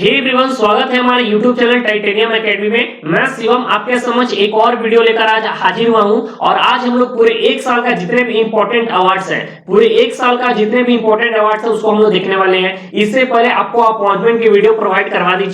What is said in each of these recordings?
Hey everyone, स्वागत है हमारे YouTube चैनल टाइटेनियम एकेडमी में। मैं शिवम आपके समक्ष एक और वीडियो लेकर आज हाजिर हुआ हूं और आज हम लोग पूरे एक साल का जितने भी इंपॉर्टेंट अवार्ड्स हैं, पूरे एक साल का जितने भी इंपॉर्टेंट अवार्ड्स हैं उसको हम लोग देखने वाले हैं। इससे पहले आपको अपॉइंटमेंट की वीडियो प्रोवाइड करवा दी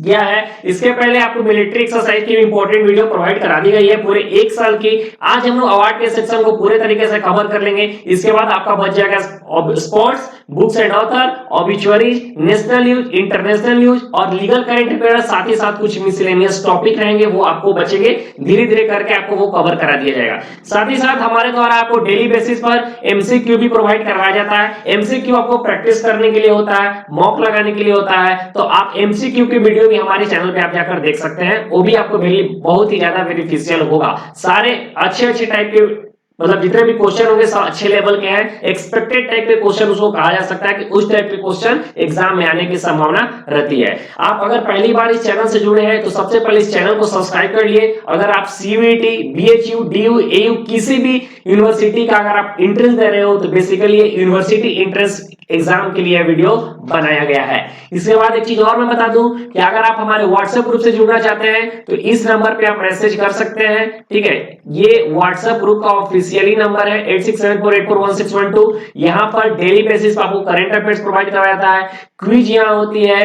गया है। इसके पहले आपको मिलिट्री एक्सरसाइज की इंपॉर्टेंट वीडियो प्रोवाइड करा दी गई है पूरे एक साल की। आज हम लोग अवार्ड के सेक्शन को पूरे तरीके से कवर कर लेंगे। इसके बाद आपका बच जाएगा स्पोर्ट्स, बुक्स एंड ऑथर, ऑब्ituaries, नेशनल न्यूज, इंटरनेशनल न्यूज और लीगल करंट अफेयर। साथ ही साथ कुछ मिसलेनियस टॉपिक रहेंगे, वो आपको बचेंगे। धीरे धीरे करके आपको वो कवर करा दिया जाएगा। साथ ही साथ हमारे द्वारा आपको डेली बेसिस पर एमसीक्यू भी प्रोवाइड करवाया जाता है। एमसीक्यू आपको प्रैक्टिस करने के लिए होता है, मॉक लगाने के लिए होता है। तो आप एमसीक्यू की वीडियो भी हमारे चैनल पे आप जाकर देख सकते हैं, वो भी आपको बहुत ही ज्यादा बेनिफिशियल होगा। सारे अच्छे टाइप के मतलब जितने भी क्वेश्चन होंगे सब अच्छे लेवल के हैं। एक्सपेक्टेड टाइप के क्वेश्चन उसको कहा जा सकता है कि उस टाइप के क्वेश्चन एग्जाम में आने की संभावना रहती है। आप अगर पहली बार इस चैनल से जुड़े हैं तो सबसे पहले इस चैनल को सब्सक्राइब कर लिए। अगर आप सीयूईटी, बीएचयू, डीयू, एयू किसी भी यूनिवर्सिटी का अगर आप एंट्रेंस दे रहे हो तो बेसिकली ये यूनिवर्सिटी एंट्रेंस एग्जाम के लिए वीडियो बनाया गया है। इसके बाद एक चीज और मैं बता दूं कि अगर आप हमारे व्हाट्सएप ग्रुप से जुड़ना चाहते हैं तो इस नंबर पे आप मैसेज कर सकते हैं। ठीक है, ये व्हाट्सएप ग्रुप का ऑफिशियली नंबर है 8674841612। यहाँ पर डेली बेसिस पर आपको करंट अफेयर्स प्रोवाइड कराया जाता है, क्विज यहाँ होती है,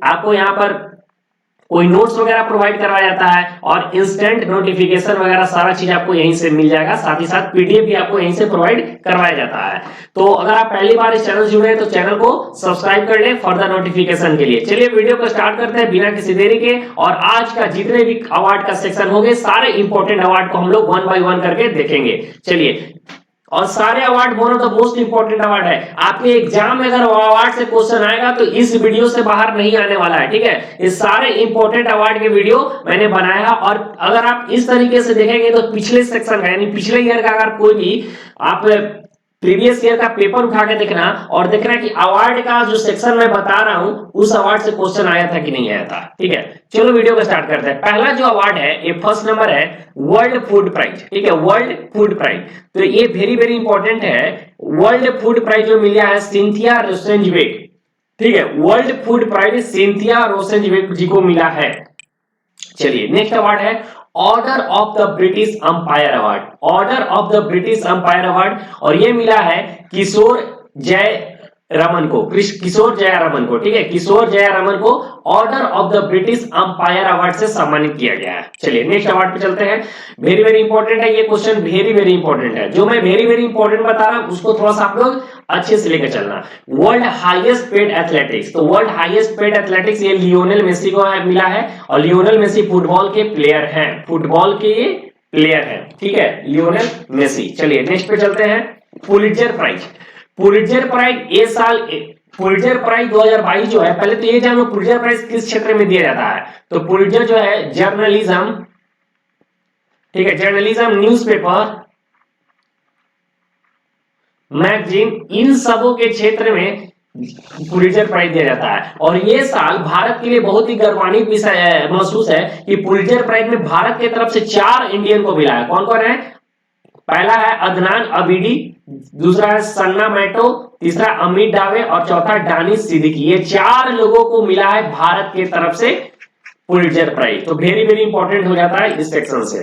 आपको यहाँ पर कोई नोट्स वगैरह प्रोवाइड करवाया जाता है और इंस्टेंट नोटिफिकेशन वगैरह सारा चीज आपको यहीं से मिल जाएगा। साथ ही साथ पीडीएफ भी आपको यहीं से प्रोवाइड करवाया जाता है। तो अगर आप पहली बार इस चैनल से जुड़े हैं तो चैनल को सब्सक्राइब कर लें फर्दर नोटिफिकेशन के लिए। चलिए वीडियो को स्टार्ट करते हैं बिना किसी देरी के। और आज का जितने भी अवार्ड का सेक्शन होंगे सारे इंपॉर्टेंट अवार्ड को हम लोग 1 बाय 1 करके देखेंगे। चलिए, और सारे award one of the most important award है। आपके एग्जाम में अगर अवार्ड से क्वेश्चन आएगा तो इस वीडियो से बाहर नहीं आने वाला है। ठीक है, इस सारे इंपॉर्टेंट अवार्ड के वीडियो मैंने बनाया है। और अगर आप इस तरीके से देखेंगे तो पिछले सेक्शन का यानी पिछले ईयर का अगर कोई भी आप प्रीवियस ईयर का पेपर उठा के देखना और देखना कि अवार्ड का जो सेक्शन मैं बता रहा हूं उस अवार्ड से क्वेश्चन आया था कि नहीं आया था। ठीक है, चलो वीडियो को स्टार्ट करते हैं। पहला जो अवार्ड है ये फर्स्ट नंबर है वर्ल्ड फूड प्राइज। ठीक है, वर्ल्ड फूड प्राइज, तो ये वेरी वेरी इंपॉर्टेंट है। वर्ल्ड फूड प्राइज जो मिला है सिंथिया रोसेंजवेग। ठीक है, वर्ल्ड फूड प्राइज सिंथिया रोसेंजवेग जी को मिला है। चलिए, नेक्स्ट अवार्ड है order of the British umpire award. Order of the British umpire award, और ये मिला है किशोर जयरामन को। किशोर जयरामन को, ठीक है, किशोर जयरामन को order of the British umpire award से सम्मानित किया गया है। चलिए नेक्स्ट अवार्ड पे चलते हैं। वेरी वेरी इंपॉर्टेंट है ये क्वेश्चन, वेरी वेरी इंपॉर्टेंट है। जो मैं वेरी वेरी इंपॉर्टेंट बता रहा हूं उसको थोड़ा सा आप लोग अच्छे से लेकर चलना। वर्ल्ड हाईएस्ट पेड एथलेटिक्स, तो वर्ल्ड हाईएस्ट पेड एथलेटिक्स ये लियोनेल मेसी को मिला है। और लियोनेल मेसी फुटबॉल के प्लेयर हैं, फुटबॉल के ये प्लेयर हैं। ठीक है, लियोनेल मेसी। चलिए नेक्स्ट पे चलते हैं। पुलिट्जर प्राइज, पुलिट्जर प्राइज ये साल पुलिट्जर प्राइज 2022 जो है, पहले तो ये जानो पुलिट्जर प्राइज किस क्षेत्र में दिया जाता है। तो पुलिट्जर जो है जर्नलिज्म, ठीक है, जर्नलिज्म, न्यूज़पेपर, मैगजीन, इन सबों के क्षेत्र में पुलिट्जर प्राइज दिया जाता है। और ये साल भारत के लिए बहुत ही गौरवान्वित विषय महसूस है कि पुलिट्जर प्राइज में भारत की तरफ से 4 इंडियन को मिला है। कौन कौन है? पहला है अदनान अबीदी, दूसरा है सन्ना मैटो, तीसरा अमित डावे और चौथा दानिश सिद्दीकी। ये 4 लोगों को मिला है भारत की तरफ से पुलिट्जर प्राइज। तो वेरी वेरी इंपॉर्टेंट हो जाता है इस सेक्शन से।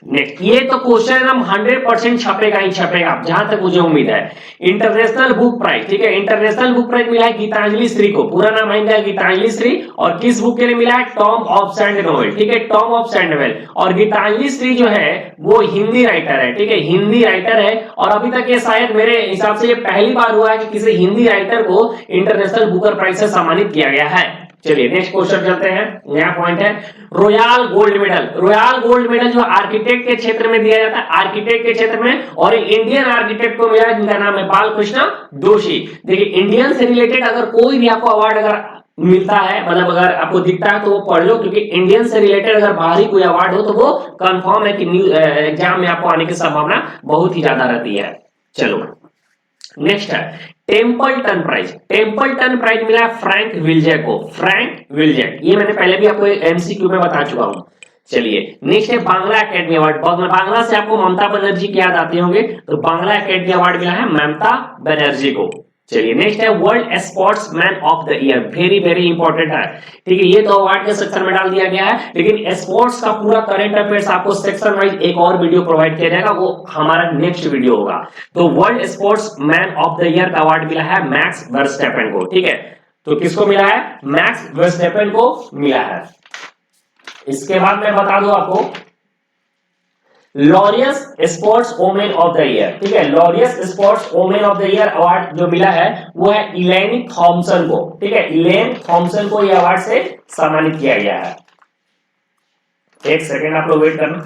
नेक्स्ट, ये तो क्वेश्चन हम 100% छपेगा ही छपेगा जहां तक मुझे उम्मीद है। इंटरनेशनल बुक प्राइज, ठीक है, इंटरनेशनल बुक प्राइज मिला है गीतांजलि श्री को। पूरा नाम है इनका गीतांजलि श्री। और किस बुक के लिए मिला है? Tom of sand novel. ठीक है, टॉम ऑफ सैंड नोवेल। और गीतांजलि श्री जो है वो हिंदी राइटर है। ठीक है, हिंदी राइटर है। और अभी तक ये शायद मेरे हिसाब से ये पहली बार हुआ है कि किसी हिंदी राइटर को इंटरनेशनल बुकर प्राइज से सम्मानित किया गया है। चलिए नेक्स्ट क्वेश्चन चलते हैं। नया पॉइंट है royal gold medal. Royal gold medal जो आर्किटेक्ट के क्षेत्र में दिया जाता है, आर्किटेक्ट के क्षेत्र में, और इंडियन आर्किटेक्ट को मिला जिनका नाम है बालकृष्ण दोषी। देखिए, इंडियन से रिलेटेड अगर कोई भी आपको अवार्ड अगर मिलता है, मतलब अगर आपको दिखता है तो वो पढ़ लो, क्योंकि इंडियन से रिलेटेड अगर बाहरी कोई अवार्ड हो तो वो कंफर्म है कि एग्जाम में आपको आने की संभावना बहुत ही ज्यादा रहती है। चलो नेक्स्ट है टेम्पल्टन प्राइज। टेम्पल्टन प्राइज मिला फ्रैंक विल्जेक को। फ्रैंक विल्जेक, ये मैंने पहले भी आपको एमसीक्यू में बता चुका हूं। चलिए नेक्स्ट है बांग्ला एकेडमी अवार्ड। बांग्ला से आपको ममता बनर्जी की याद आते होंगे, तो बांग्ला एकेडमी अवार्ड मिला है ममता बनर्जी को। चलिए नेक्स्ट है world sportsman of the year, very very important है। ठीक है, ये तो अवार्ड के सेक्शन में डाल दिया गया है, लेकिन स्पोर्ट्स का पूरा करंट अफेयर्स आपको सेक्शन वाइज एक और वीडियो प्रोवाइड किया जाएगा, वो हमारा नेक्स्ट वीडियो होगा। तो world sportsman of the year का अवार्ड मिला है मैक्स वर्स्टैपेन को। ठीक है, तो किसको मिला है? मैक्स वर्स्टैपेन को मिला है। इसके बाद मैं बता दूं आपको Laureus sports women of the year. ठीक है, Laureus sports women of the year award जो मिला है वो है इलेन थॉमसन को। ठीक है, इलेन थॉमसन को यह अवार्ड से सम्मानित किया गया है। एक सेकेंड आप लोग वेट करना।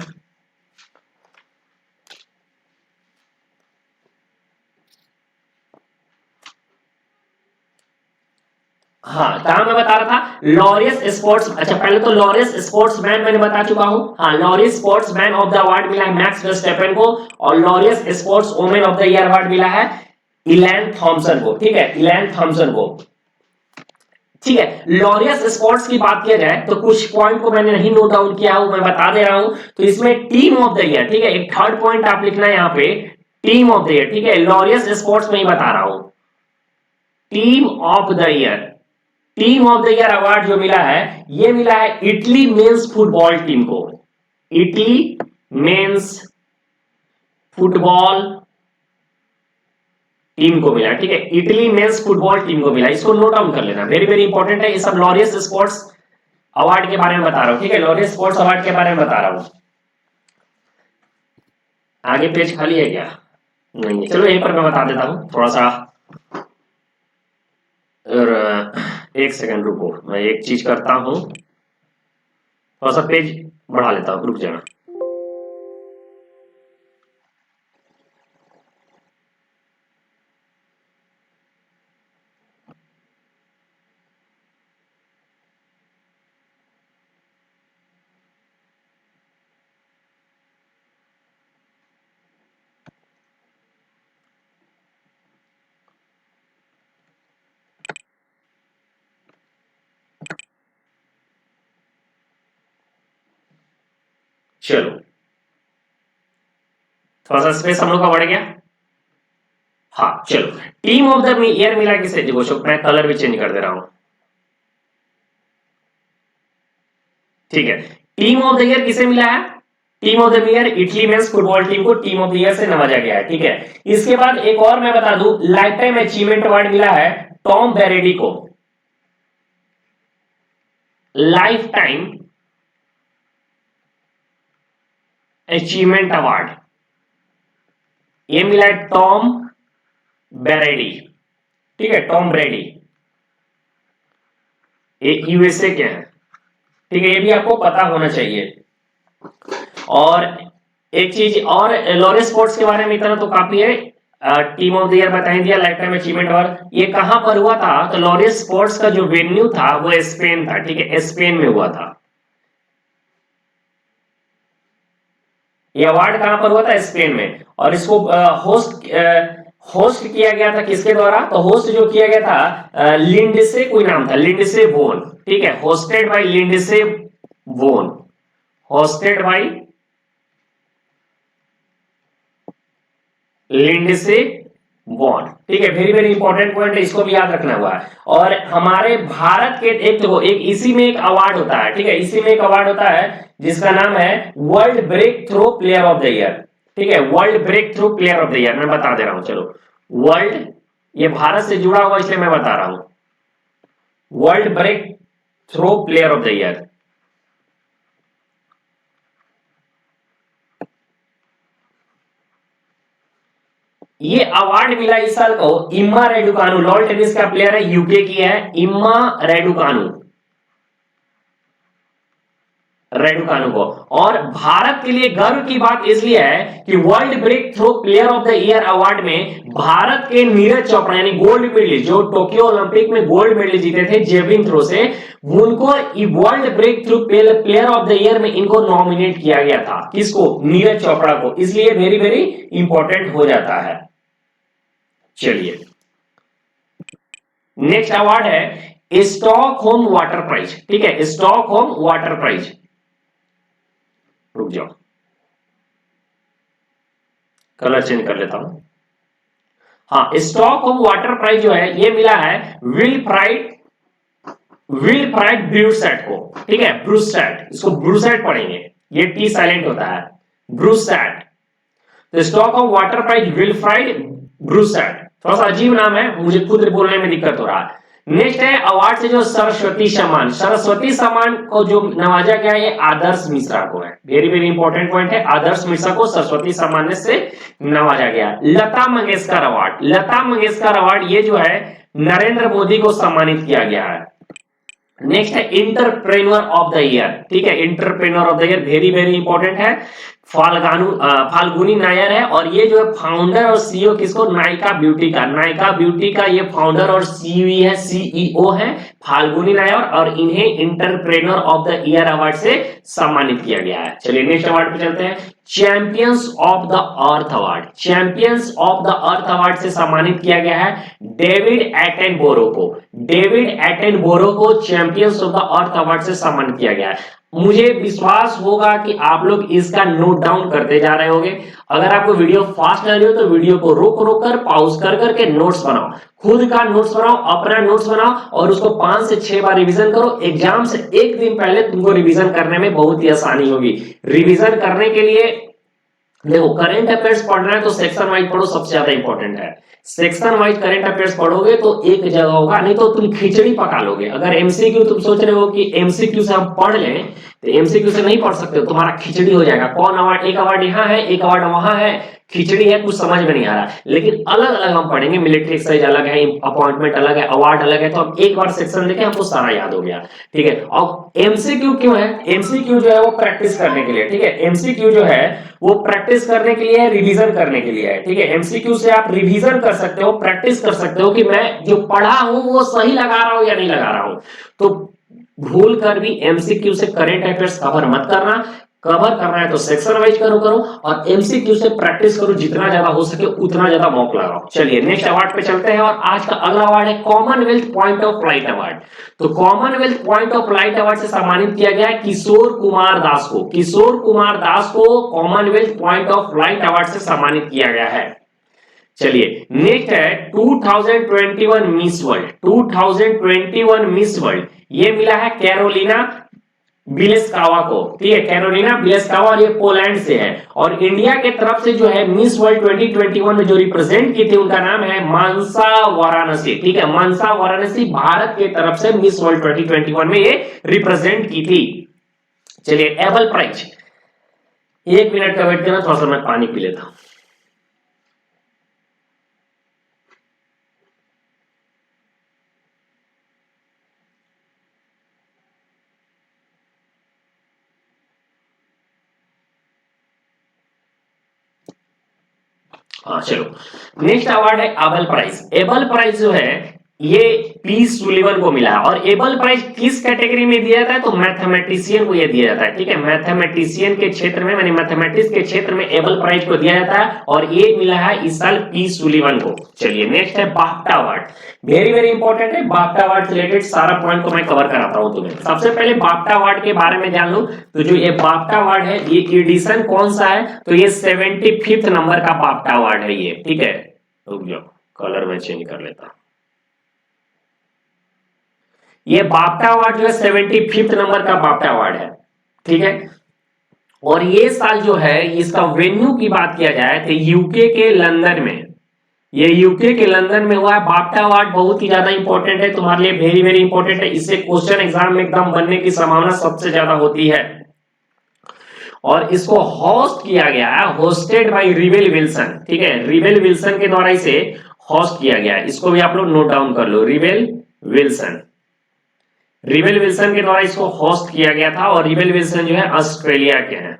हाँ, कहा मैं बता रहा था लॉरियस स्पोर्ट्स, अच्छा पहले तो लॉरियस स्पोर्ट्समैन मैंने बता चुका हूं। हाँ, Laureus sportsman of the award मिला है मैक्स वर्स्टैपेन को, और Laureus sports women of the year award मिला है इलेन थॉमसन को। ठीक है, इलेन थॉमसन को। ठीक है, लॉरियस स्पोर्ट्स की बात किया जाए तो कुछ पॉइंट को मैंने नहीं नोट डाउन किया हूं, मैं बता दे रहा हूं। तो इसमें टीम ऑफ द ईयर, ठीक है, एक थर्ड पॉइंट आप लिखना है यहाँ पे, टीम ऑफ द ईयर। ठीक है, लॉरियस स्पोर्ट्स में ही बता रहा हूं, team of the year, team of the year award जो मिला है ये मिला है इटली मेंस फुटबॉल टीम को। इटली मेंस फुटबॉल टीम को मिला। ठीक है, इटली मेंस फुटबॉल टीम को मिला, इसको नोट डाउन कर लेना, वेरी वेरी इंपॉर्टेंट है। ये सब लॉरियस स्पोर्ट्स अवार्ड के बारे में बता रहा हूं। ठीक है, लॉरियस स्पोर्ट्स अवार्ड के बारे में बता रहा हूं। आगे पेज खाली है क्या? नहीं है, चलो यहीं पर मैं बता देता हूं थोड़ा सा। और एक सेकंड रुको, मैं एक चीज करता हूं, थोड़ा सा पेज बढ़ा लेता हूं, रुक जाना। चलो थोड़ा सा स्पेस हम लोग का बढ़ गया। हाँ चलो, टीम ऑफ द ईयर मिला किसे? देखो मैं कलर भी चेंज कर दे रहा हूं। ठीक है, टीम ऑफ द ईयर किसे मिला है? Team of the year Italy mains football team को टीम ऑफ द ईयर से नवाजा गया है। ठीक है, इसके बाद एक और मैं बता दूं, लाइफ टाइम अचीवमेंट अवार्ड मिला है टॉम बेरेडी को। लाइफ टाइम अचीवमेंट अवार्ड ये मिला है टॉम बेरेडी। ठीक है, टॉम ब्रेडी, ये यूएसए के हैं। ठीक है, ये भी आपको पता होना चाहिए। और एक चीज और, लॉरेंस स्पोर्ट्स के बारे में इतना तो काफी है। टीम ऑफ द ईयर बता दिया, लाइफ टाइम अचीवमेंट अवार्ड ये कहां पर हुआ था? तो लॉरेंस स्पोर्ट्स का जो वेन्यू था वो स्पेन था। ठीक है, स्पेन में हुआ था। ये अवार्ड कहां पर हुआ था? स्पेन में। और इसको होस्ट किया गया था किसके द्वारा? तो होस्ट जो किया गया था लिंडसे कोई नाम था, लिंडसे वोन। ठीक है, होस्टेड बाय लिंडसे वोन, होस्टेड बाय लिंडसे वॉन। ठीक है, वेरी वेरी इंपॉर्टेंट पॉइंट है, इसको भी याद रखना हुआ है। और हमारे भारत के एक देखो, एक इसी में एक अवार्ड होता है। ठीक है, इसी में एक अवार्ड होता है जिसका नाम है world breakthrough player of the year. ठीक है, world breakthrough player of the year मैं बता दे रहा हूं। चलो, वर्ल्ड, ये भारत से जुड़ा हुआ इसलिए मैं बता रहा हूं, world breakthrough player of the year. ये अवार्ड मिला इस साल को इम्मा रेडुकानु, लॉन टेनिस का प्लेयर है, यूके की है, इम्मा रेडुकानु, रेडुकानु को। और भारत के लिए गर्व की बात इसलिए है कि world breakthrough player of the year award में भारत के नीरज चोपड़ा यानी गोल्ड मेडलिस्ट, जो टोक्यो ओलंपिक में गोल्ड मेडल जीते थे जेवलिन थ्रो से, उनको world breakthrough player of the year में इनको नॉमिनेट किया गया था। किसको? नीरज चोपड़ा को। इसलिए वेरी वेरी इंपॉर्टेंट हो जाता है। चलिए, नेक्स्ट अवार्ड है स्टॉकहोम वाटर प्राइज। ठीक है, स्टॉकहोम वाटर प्राइज, रुक जाओ कलर चेंज कर लेता हूं। हाँ, स्टॉक ऑफ वाटर प्राइज जो है ये मिला है विल्फ्राइड ब्रूसेट को, ठीक है, ब्रूसेट, इसको ब्रूसेट पढ़ेंगे, ये टी साइलेंट होता है, ब्रूसेट। तो स्टॉक ऑफ वाटर प्राइज विल्फ्राइड ब्रूसेट, थोड़ा सा अजीब नाम है, मुझे खुद बोलने में दिक्कत हो रहा है। नेक्स्ट है अवार्ड से जो सरस्वती सम्मान, सरस्वती सम्मान को जो नवाजा गया ये आदर्श मिश्रा को है, वेरी वेरी इंपॉर्टेंट पॉइंट है, आदर्श मिश्रा को सरस्वती सम्मान से नवाजा गया। लता मंगेशकर अवार्ड, लता मंगेशकर अवार्ड ये जो है नरेंद्र मोदी को सम्मानित किया गया है। नेक्स्ट है इंटरप्रेन्योर ऑफ द ईयर, ठीक है, entrepreneur of the year very very important है, फाल्गुनी नायर है, और ये जो है फाउंडर और सीईओ किसको, नायका ब्यूटी का, नायका ब्यूटी का ये फाउंडर और सीईओ है फाल्गुनी नायर, और इन्हें entrepreneur of the year award से सम्मानित किया गया है। चलिए नेक्स्ट अवार्ड पे चलते हैं, champions of the earth award, champions of the earth award से सम्मानित किया गया है डेविड एटनबरो को, डेविड एटनबरो को champions of the earth award से सम्मानित किया गया है। मुझे विश्वास होगा कि आप लोग इसका नोट डाउन करते जा रहे होंगे। अगर आपको वीडियो फास्ट लग रही हो तो वीडियो को रोक रोक कर पॉज कर करके नोट्स बनाओ, खुद का नोट्स बनाओ, अपना नोट्स बनाओ, और उसको 5 से 6 बार रिवीजन करो। एग्जाम से एक दिन पहले तुमको रिवीजन करने में बहुत ही आसानी होगी। रिवीजन करने के लिए देखो, करंट अफेयर्स पढ़ना है तो सेक्शन वाइज पढ़ो, सबसे ज्यादा इंपॉर्टेंट है। सेक्शन वाइज करंट अफेयर्स पढ़ोगे तो एक जगह होगा, नहीं तो तुम खिचड़ी पका लोगे। अगर एमसीक्यू तुम सोच रहे हो कि एमसीक्यू से हम पढ़ लें, तो एमसीक्यू से नहीं पढ़ सकते हो, तुम्हारा खिचड़ी हो जाएगा। कौन अवार्ड, एक अवार्ड यहाँ है, एक अवार्ड वहां है, खिचड़ी है, कुछ समझ में नहीं आ रहा। लेकिन अलग अलग हम पढ़ेंगे, मिलिट्री एक्सरसाइज अलग है, अपॉइंटमेंट अलग है, अवार्ड अलग है, तो हम एक बार सेक्शन देखें हमको सारा याद हो गया, ठीक है। और एमसीक्यू क्यों है, एमसीक्यू जो है वो प्रैक्टिस करने के लिए, ठीक है, एमसीक्यू जो है वो प्रैक्टिस करने के लिए है, रिवीजन करने के लिए है, ठीक है। एमसीक्यू से आप रिवीजन कर सकते हो, प्रैक्टिस कर सकते हो कि मैं जो पढ़ा हूं वो सही लगा रहा हूं या नहीं लगा रहा हूं। तो भूल कर भी एमसीक्यू से करंट अफेयर्स कवर मत करना, कवर करना है तो सेक्शन वाइज करो और एमसीक्यू से प्रैक्टिस करो, जितना ज्यादा हो सके उतना ज्यादा मॉक लगाओ। चलिए नेक्स्ट अवार्ड पे चलते हैं, और आज का अगला अवार्ड है Commonwealth point of light award. तो Commonwealth point of light award से सम्मानित किया गया है किशोर कुमार दास को, किशोर कुमार दास को Commonwealth point of light award से सम्मानित किया गया है। चलिए नेक्स्ट है 2021 मिस वर्ल्ड, 2021 मिस वर्ल्ड ये मिला है कैरोलिना बिलेस्कावा को, ठीक है, कैरोलिना बिलेस्कावा, और ये पोलैंड से है। और इंडिया के तरफ से जो है मिस वर्ल्ड 2021 में जो रिप्रेजेंट की थी उनका नाम है मानसा वाराणसी, ठीक है, मानसा वाराणसी भारत के तरफ से मिस वर्ल्ड 2021 में ये रिप्रेजेंट की थी। चलिए एबल प्राइज, 1 मिनट का वेट करना, थोड़ा सा मैं पानी पी लेता हूं। हाँ चलो, नेक्स्ट अवार्ड है एबल प्राइज। एबल प्राइज जो है ये पी सुलिवन को मिला है, और एबल प्राइज किस कैटेगरी में दिया जाता है, तो मैथमेटिशियन को ये दिया जाता है, ठीक है, मैथमेटिशियन के क्षेत्र में, यानी मैथमेटिक्स के क्षेत्र में एबल प्राइज को दिया जाता है, और ये मिला है इस साल पी सुलिवन को। चलिए नेक्स्ट है BAFTA award, very very important है, बाफ्टा अवार्ड से रिलेटेड सारा पॉइंट को मैं कवर कराता हूं तुम्हें। सबसे पहले बाफ्टा अवार्ड के बारे में जान लो, तो जो ये बाफ्टा अवार्ड है ये एडिशन कौन सा है, तो ये 75th नंबर का बाफ्टा अवार्ड है ये, ठीक है। रुक जाओ, कलर में चेंज कर लेता हूं। ये बाफ्टा अवार्ड जो है 75th नंबर का बाफ्टा अवार्ड है, ठीक है। और ये साल जो है इसका वेन्यू की बात किया जाए तो यूके के लंदन में, ये यूके के लंदन में हुआ है। बाफ्टा अवार्ड बहुत ही ज्यादा इंपॉर्टेंट है तुम्हारे लिए, वेरी वेरी इंपॉर्टेंट है, इससे क्वेश्चन एग्जाम में एकदम बनने की संभावना सबसे ज्यादा होती है। और इसको होस्ट किया गया है, होस्टेड बाय रिबेल विल्सन, ठीक है, रिबेल विल्सन के द्वारा इसे होस्ट किया गया है। इसको भी आप लोग नोट डाउन कर लो, रिबेल विल्सन, रिबेल विल्सन के द्वारा इसको होस्ट किया गया था, और रिबेल विल्सन जो है ऑस्ट्रेलिया के हैं।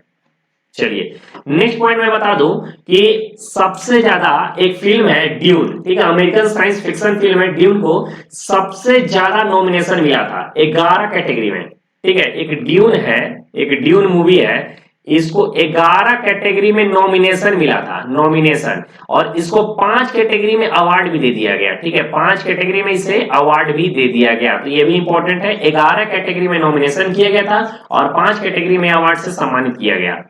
चलिए नेक्स्ट पॉइंट मैं बता दूं कि सबसे ज्यादा एक फिल्म है ड्यून, ठीक है, अमेरिकन साइंस फिक्शन फिल्म है ड्यून को सबसे ज्यादा नॉमिनेशन मिला था 11 कैटेगरी में, ठीक है। एक ड्यून है, एक ड्यून मूवी है, इसको 11 कैटेगरी में नॉमिनेशन मिला था, नॉमिनेशन, और इसको 5 कैटेगरी में अवार्ड भी दे दिया गया, ठीक है, 5 कैटेगरी में इसे अवार्ड भी दे दिया गया। तो ये भी इंपॉर्टेंट है, 11 कैटेगरी में नॉमिनेशन किया गया था और 5 कैटेगरी में अवार्ड से सम्मानित किया गया।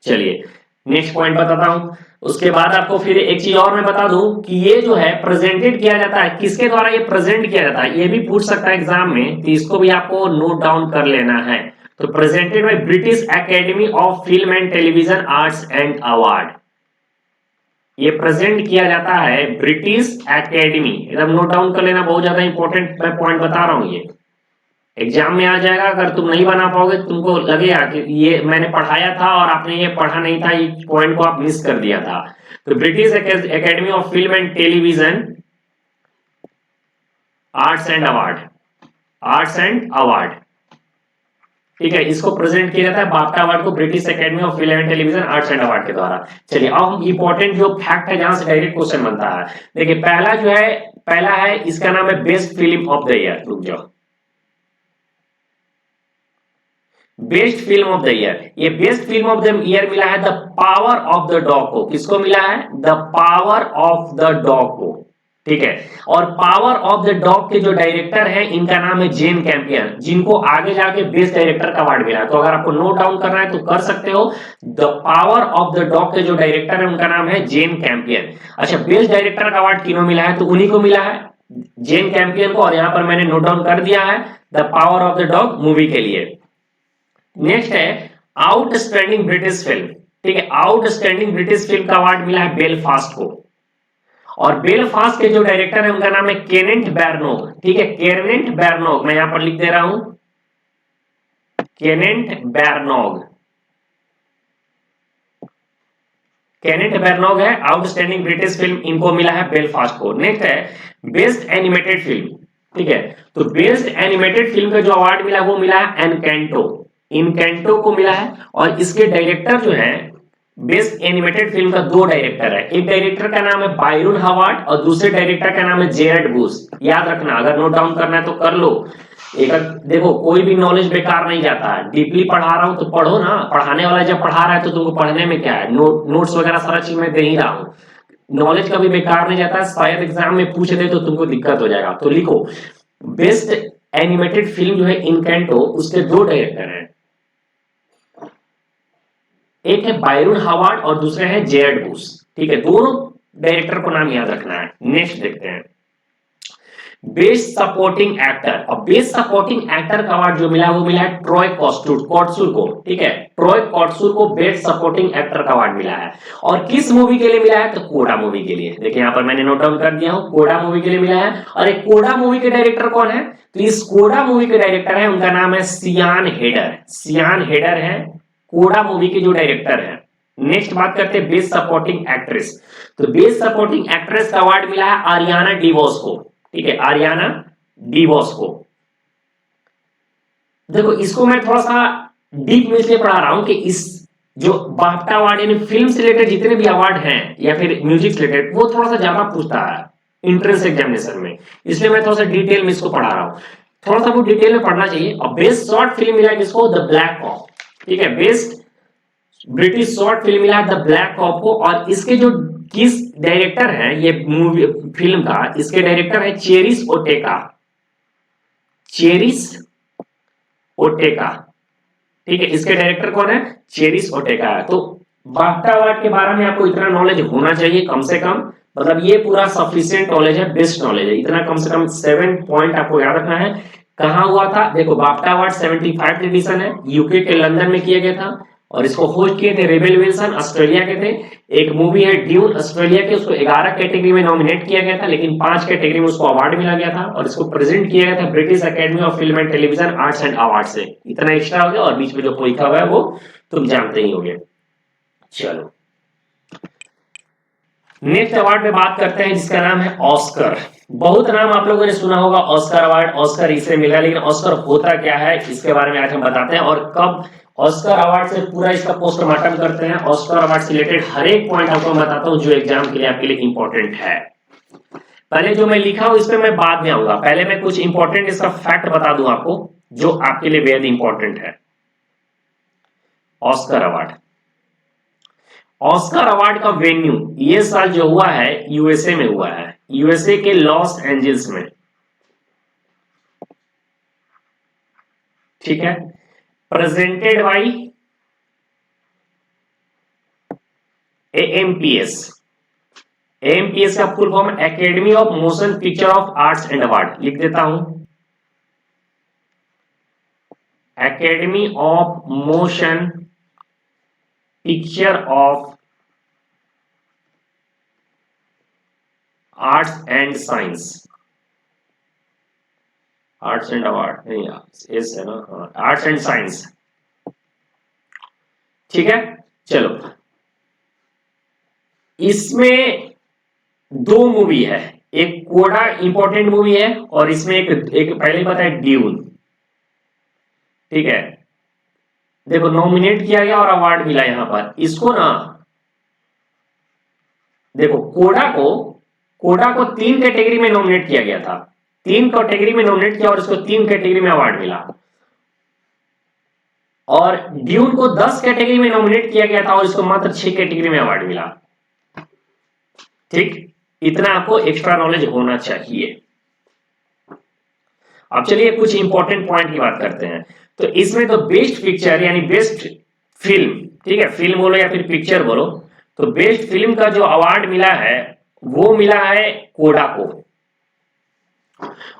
चलिए नेक्स्ट पॉइंट बताता हूं। उसके बाद आपको फिर एक चीज और मैं बता दूं कि ये जो है प्रेजेंटेड किया जाता है, किसके द्वारा ये प्रेजेंट किया जाता है, ये भी पूछ सकता है एग्जाम में, तो इसको भी आपको नोट डाउन कर लेना है। तो presented by British academy of film and television arts and award, ये प्रेजेंट किया जाता है ब्रिटिश एकेडमी, एकदम नोट डाउन कर लेना, बहुत ज्यादा इंपॉर्टेंट मैं पॉइंट बता रहा हूं, ये एग्जाम में आ जाएगा। अगर तुम नहीं बना पाओगे, तुमको लगेगा कि ये मैंने पढ़ाया था और आपने ये पढ़ा नहीं था, ये पॉइंट को आप मिस कर दिया था। तो British academy of film and television arts and award, arts and award, ठीक है, इसको प्रेजेंट किया जाता है बाफ्टा अवार्ड को British academy of film and television arts and award के द्वारा। चलिए अब हम इंपॉर्टेंट जो फैक्ट है जहां से डायरेक्ट क्वेश्चन बनता है, देखिए पहला जो है, पहला है इसका नाम है best film of the year. रुक जाओ, best film of the year, ये best film of the year मिला है the power of the dog को। किसको मिला है? The power of the dog को, ठीक है। और पावर ऑफ द डॉग के जो डायरेक्टर है इनका नाम है जेन कैंपियन, जिनको आगे जाके बेस्ट डायरेक्टर का अवार्ड मिला। तो अगर आपको नोट डाउन करना है तो कर सकते हो। The power of the dog के जो डायरेक्टर है उनका नाम है जेन कैंपियन। अच्छा, बेस्ट डायरेक्टर का अवार्ड किन्हों मिला है? तो उन्हीं को मिला है, जेन कैंपियन को, और यहां पर मैंने नोट डाउन कर दिया है the power of the dog movie के लिए। नेक्स्ट है आउटस्टैंडिंग ब्रिटिश फिल्म, ठीक है, आउटस्टैंडिंग ब्रिटिश फिल्म का अवार्ड मिला है बेलफास्ट को। और बेलफास्ट के जो डायरेक्टर है उनका नाम है केनेट बैरनोग, ठीक है, केनेट बैरनोग, मैं यहां पर लिख दे रहा हूं केनेट बैरनोग, केनेट बैरनोग है आउटस्टैंडिंग ब्रिटिश फिल्म, इनको मिला है बेलफास्ट को। नेक्स्ट है बेस्ट एनिमेटेड फिल्म, ठीक है, तो बेस्ट एनिमेटेड फिल्म का जो अवार्ड मिला वो मिला है एनकेंटो, इनकेंटो को मिला है। और इसके डायरेक्टर जो है, बेस्ट एनिमेटेड फिल्म का दो डायरेक्टर है, एक डायरेक्टर का नाम है बायरून हवार्ड और दूसरे डायरेक्टर का नाम है जेरड बूस। याद रखना, अगर नोट डाउन करना है तो कर लो। एक देखो, कोई भी नॉलेज बेकार नहीं जाता है, डीपली पढ़ा रहा हूं तो पढ़ो ना, पढ़ाने वाला जब पढ़ा रहा है तो तुमको पढ़ने में क्या है, नोट्स वगैरह सारा चीज मैं दे ही रहा हूं, नॉलेज कभी बेकार नहीं जाता है। शायद एग्जाम में पूछ दे तो तुमको दिक्कत हो जाएगा। तो लिखो बेस्ट एनिमेटेड फिल्म जो है इनकेंटो, उसके दो डायरेक्टर हैं, एक है बायरून हवार्ड और दूसरे है जेरड बूस, ठीक है, दोनों डायरेक्टर को नाम याद रखना है। नेक्स्ट देखते हैं बेस्ट सपोर्टिंग एक्टर, और बेस्ट सपोर्टिंग एक्टर का अवार्ड जो मिला वो मिला है ट्रॉय कोट्सुर को, ठीक है, ट्रॉय कोट्सुर को बेस्ट सपोर्टिंग एक्टर का अवार्ड मिला है। और किस मूवी के लिए मिला है? तो कोडा मूवी के लिए। देखिए यहां पर मैंने नोट डाउन कर दिया हूं, कोडा मूवी के लिए मिला है। और एक कोडा मूवी के डायरेक्टर कौन है? तो इस कोडा मूवी के डायरेक्टर है, उनका नाम है सियान हेडर, सियान हेडर है कोडा मूवी के जो डायरेक्टर है। नेक्स्ट बात करते हैं बेस्ट सपोर्टिंग एक्ट्रेस, तो बेस्ट सपोर्टिंग एक्ट्रेस का अवार्ड मिला है आरियाना डिवोस को, ठीक है, आरियाना डिवोस को। देखो इसको मैं थोड़ा सा डीप में इसलिए पढ़ा रहा हूं कि इस जो बाफ्टा अवार्ड यानी फिल्म से रिलेटेड जितने भी अवार्ड हैं या फिर म्यूजिक से रिलेटेड, वो थोड़ा सा ज्यादा पूछता है इंट्रेंस एग्जामिनेशन में, इसलिए मैं थोड़ा सा डिटेल में इसको पढ़ा रहा हूं, थोड़ा सा वो डिटेल में पढ़ना चाहिए। और बेस्ट शॉर्ट फिल्म मिला किसको? द ब्लैक कॉप, ठीक है, बेस्ट ब्रिटिश शॉर्ट फिल्म मिला द ब्लैक कॉप को। और इसके जो किस डायरेक्टर है ये मूवी फिल्म का, इसके डायरेक्टर है चेरिस ओटेका, चेरिस ओटेका, ठीक है, इसके डायरेक्टर कौन है? चेरिस ओटेका है। तो बाफ्टा अवार्ड के बारे में आपको इतना नॉलेज होना चाहिए कम से कम, मतलब ये पूरा सफिशिएंट नॉलेज है, बेस्ट नॉलेज है, इतना कम से कम 7 पॉइंट आपको याद रखना है। कहां हुआ था? देखो बाफ्टा अवार्ड 75 एडिशन है, यूके के लंदन में किया गया था, और इसको होस्ट किए थे रेबेल विल्सन ऑस्ट्रेलिया के थे। एक मूवी है ड्यून ऑस्ट्रेलिया के, उसको 11 कैटेगरी में नॉमिनेट किया गया था, लेकिन 5 कैटेगरी में उसको अवार्ड मिला गया था। और इसको प्रेजेंट किया गया था British academy of film and television arts and award से। इतना एक्स्ट्रा हो गया, और बीच में जो लिखा हुआ है वो तुम जानते ही होंगे। चलो नेक्स्ट अवार्ड में बात करते हैं जिसका नाम है ऑस्कर। बहुत नाम आप लोगों ने सुना होगा ऑस्कर अवार्ड, ऑस्कर इसे मिला, लेकिन ऑस्कर होता क्या है इसके बारे में आज हम बताते हैं, और कब ऑस्कर अवार्ड से पूरा इसका पोस्टमार्टम करते हैं। ऑस्कर अवार्ड से रिलेटेड हर एक पॉइंट आपको बताता हूं जो एग्जाम के लिए आपके लिए इंपॉर्टेंट है। पहले जो मैं लिखा हूं इस पे मैं बाद में आऊंगा, पहले मैं कुछ इंपॉर्टेंट इसका फैक्ट बता दूं आपको जो आपके लिए बेहद इंपॉर्टेंट है। ऑस्कर अवार्ड, ऑस्कर अवार्ड का वेन्यू ये साल जो हुआ है यूएसए में हुआ है, यूएसए के लॉस एंजल्स में, ठीक है, प्रेजेंटेड बाई एएमपीएस। एएमपीएस का full form academy of motion picture of arts and award, लिख देता हूं, academy of motion picture of arts and science, arts and award नहीं इस है ना, आर्ट्स एंड साइंस, ठीक है। चलो, इसमें दो मूवी है, एक कोडा इंपॉर्टेंट मूवी है और इसमें एक पहले पता है ड्यून, ठीक है। देखो नॉमिनेट किया गया और अवार्ड मिला यहां पर इसको ना। देखो कोडा को 3 कैटेगरी में नॉमिनेट किया गया था, 3 कैटेगरी में नॉमिनेट किया और इसको 3 कैटेगरी में अवार्ड मिला। और ड्यून को 10 कैटेगरी में नॉमिनेट किया गया था और इसको मात्र 6 कैटेगरी में अवार्ड मिला। ठीक, इतना आपको एक्स्ट्रा नॉलेज होना चाहिए। अब चलिए कुछ इंपॉर्टेंट पॉइंट की बात करते हैं। तो इसमें तो बेस्ट पिक्चर यानी बेस्ट फिल्म, ठीक है, फिल्म बोलो या फिर पिक्चर बोलो, तो बेस्ट फिल्म का जो अवार्ड मिला है वो मिला है कोडा को।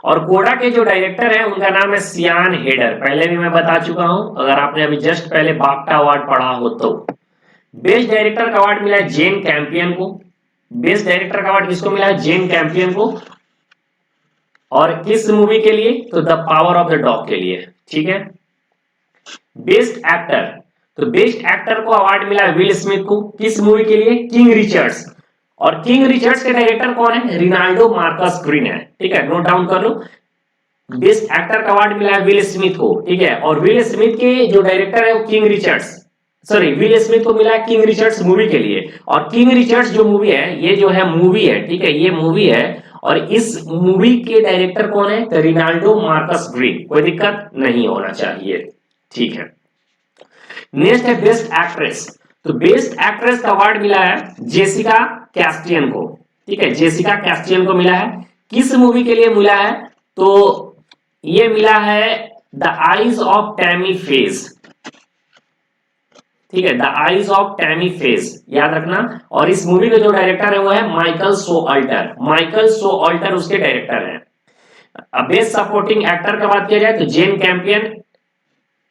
और कोडा के जो डायरेक्टर हैं उनका नाम है सियान हेडर, पहले भी मैं बता चुका हूं अगर आपने अभी जस्ट पहले बाफ्टा अवार्ड पढ़ा हो तो। बेस्ट डायरेक्टर का अवार्ड मिला है जेन कैंपियन को। बेस्ट डायरेक्टर का अवार्ड किसको मिला है? जेन कैंपियन को। और किस मूवी के लिए? तो the power of the dog के लिए, ठीक है। बेस्ट एक्टर, तो बेस्ट एक्टर को अवार्ड मिला है विल स्मिथ को, किस मूवी के लिए? King Richards. और किंग रिचर्ड्स के डायरेक्टर कौन है? रिनाल्डो मार्कस ग्रीन है, ठीक है, नोट डाउन कर लो। बेस्ट एक्टर का अवार्ड मिला है विल स्मिथ को, ठीक है। और विल स्मिथ के जो डायरेक्टर है वो king Richards, sorry will Smith को मिला है किंग रिचर्ड्स मूवी के लिए। और किंग रिचर्ड्स जो मूवी है, ये जो है मूवी है, ठीक है, ये मूवी है। और इस मूवी के डायरेक्टर कौन है? तो रिनाल्डो मार्कस ग्रीन, कोई दिक्कत नहीं होना चाहिए, ठीक है। नेक्स्ट है बेस्ट एक्ट्रेस, तो बेस्ट एक्ट्रेस का अवार्ड मिला है जेसिका कैस्टियन को, ठीक है, जेसिका कैस्टियन को मिला है। किस मूवी के लिए मिला है? तो ये मिला है the eyes of Tammy phase, ठीक है, the eyes of Tammy phase, याद रखना। और इस मूवी के जो डायरेक्टर है वो है माइकल सोअल्टर, माइकल सोअल्टर उसके डायरेक्टर हैं। अब बेस्ट सपोर्टिंग एक्टर का बात किया जाए तो जेन कैंपियन,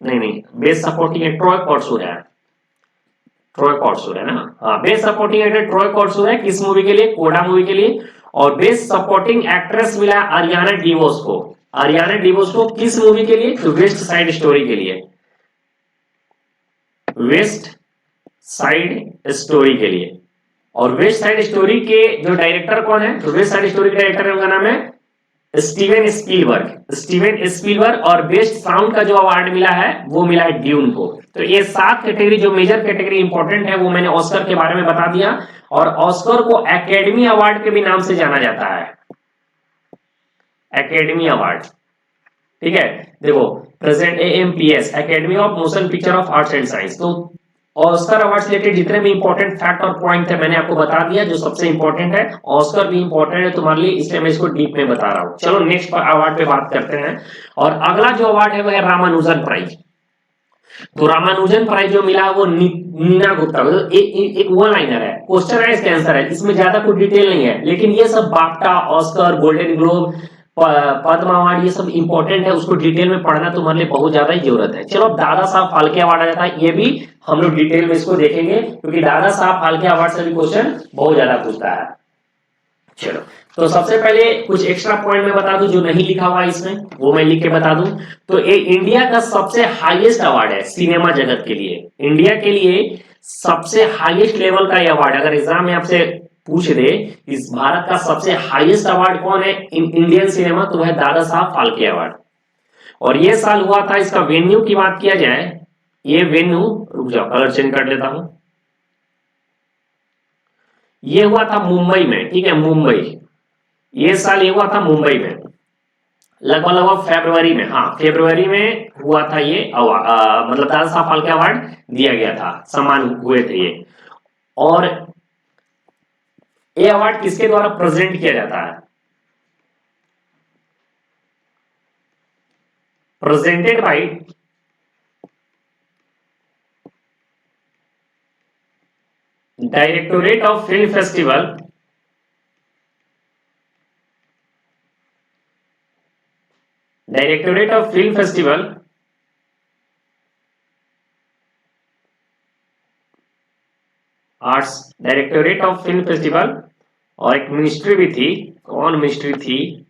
नहीं बेस्ट सपोर्टिंग एक्टर ट्रॉय कॉर्सुर है, ट्रॉय कॉर्सुर है ना, हाँ, बेस्ट सपोर्टिंग एक्टर ट्रॉय कॉर्सुर है, किस मूवी के लिए? कोडा मूवी के लिए। और बेस्ट सपोर्टिंग एक्ट्रेस मिला अरियाना डिवोस को, अरियाना डिवोस को किस मूवी के लिए? तो वेस्ट साइड स्टोरी के लिए, वेस्ट साइड स्टोरी के लिए। और वेस्ट साइड स्टोरी के जो डायरेक्टर कौन है? तो वेस्ट साइड स्टोरी के डायरेक्टर है उनका नाम है स्टीवन स्पीलबर्ग, स्टीवन स्पीलबर्ग। और बेस्ट साउंड का जो अवार्ड मिला है वो मिला है ड्यून को। तो ये 7 कैटेगरी जो मेजर कैटेगरी इंपॉर्टेंट है वो मैंने ऑस्कर के बारे में बता दिया। और ऑस्कर को एकेडमी अवार्ड के भी नाम से जाना जाता है, एकेडमी अवार्ड, ठीक है। देखो present amps, academy of motion picture of arts and science. तो ऑस्कर अवार्ड से रिलेटेड जितने भी इंपॉर्टेंट फैक्ट और पॉइंट थे मैंने आपको बता दिया, जो सबसे इंपॉर्टेंट है। ऑस्कर भी इंपॉर्टेंट है तुम्हारे लिए, इसलिए मैं इसको डीप में बता रहा हूं। चलो नेक्स्ट अवार्ड पे बात करते हैं। और अगला जो अवार्ड है वो है रामानुजन प्राइज। तो रामानुजन प्राइज जो मिला वो नीना गुप्ता को। एक वन लाइनर है, क्वेश्चन है, इसका आंसर है, इसमें ज्यादा कुछ डिटेल नहीं है। लेकिन ये सब बाफ्टा, ऑस्कर, गोल्डन ग्लोब, पद्म अवार्ड, ये सब इंपॉर्टेंट है, उसको डिटेल में पढ़ना तुम्हारे लिए बहुत ज्यादा ही जरूरत है। चलो दादा साहब फाल्के अवार्ड आ जाता है, ये भी हम लोग डिटेल में इसको देखेंगे क्योंकि दादा साहब फाल्के अवार्ड से भी क्वेश्चन बहुत ज्यादा पूछता है। चलो, तो सबसे पहले कुछ एक्स्ट्रा पॉइंट मैं बता दूं जो नहीं लिखा हुआ इसमें, वो मैं लिख के बता दूं। तो ये इंडिया का सबसे हाईएस्ट अवार्ड है सिनेमा जगत के लिए, इंडिया के लिए सबसे हाईएस्ट लेवल का ये अवार्ड। अगर एग्जाम में आपसे पूछ दे इस भारत का सबसे हाईएस्ट अवार्ड कौन है इन इंडियन सिनेमा, तो है दादा साहब फाल्के अवार्ड। और ये साल हुआ था, इसका वेन्यू की बात किया जाए, ये वेन्यू, रुक जाओ कलर चेंज कर लेता हूं, ये हुआ था मुंबई में, ठीक है, मुंबई। ये साल ये हुआ था मुंबई में, लगभग लगभग फरवरी में, हाँ फरवरी में हुआ था ये मतलब दादा साहब फाल्के अवार्ड दिया गया था, सम्मान हुए थे ये। और ये अवार्ड किसके द्वारा प्रेजेंट किया जाता है? Presented by directorate of film festival directorate of film festival arts, directorate of film festival, और एक मिनिस्ट्री भी थी, कौन मिनिस्ट्री थी,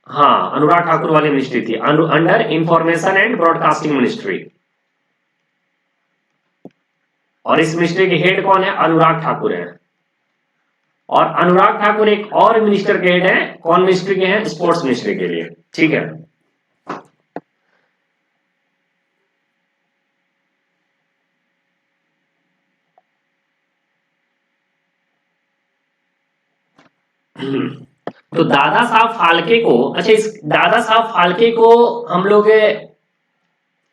हाँ अनुराग ठाकुर वाली मिनिस्ट्री थी, under information and broadcasting ministry. और इस मिनिस्ट्री के हेड कौन है? अनुराग ठाकुर है। और अनुराग ठाकुर एक और मिनिस्टर के हेड है, कौन मिनिस्ट्री के हैं? स्पोर्ट्स मिनिस्ट्री के लिए। ठीक है, तो दादा साहब फाल्के को, अच्छा इस दादा साहब फाल्के को हम लोग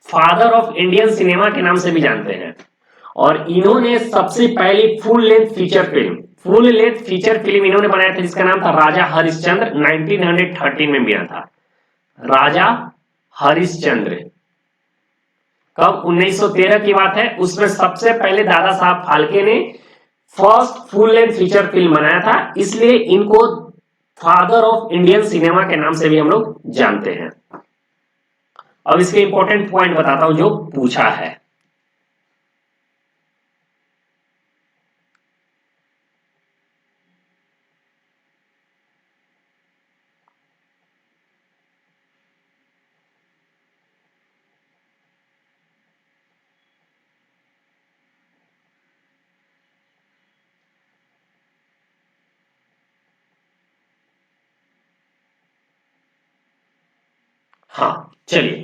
फादर ऑफ इंडियन सिनेमा के नाम से भी जानते हैं। और इन्होंने सबसे पहली फुल लेंथ फीचर फिल्म इन्होंने बनाया था, जिसका नाम था राजा हरिश्चंद्र। 1913 में बना था राजा हरिश्चंद्र। कब? 1913 की बात है। उसमें सबसे पहले दादा साहब फाल्के ने first full length feature film बनाया था, इसलिए इनको फादर ऑफ इंडियन सिनेमा के नाम से भी हम लोग जानते हैं। अब इसके इंपॉर्टेंट पॉइंट बताता हूं जो पूछा है। हाँ चलिए,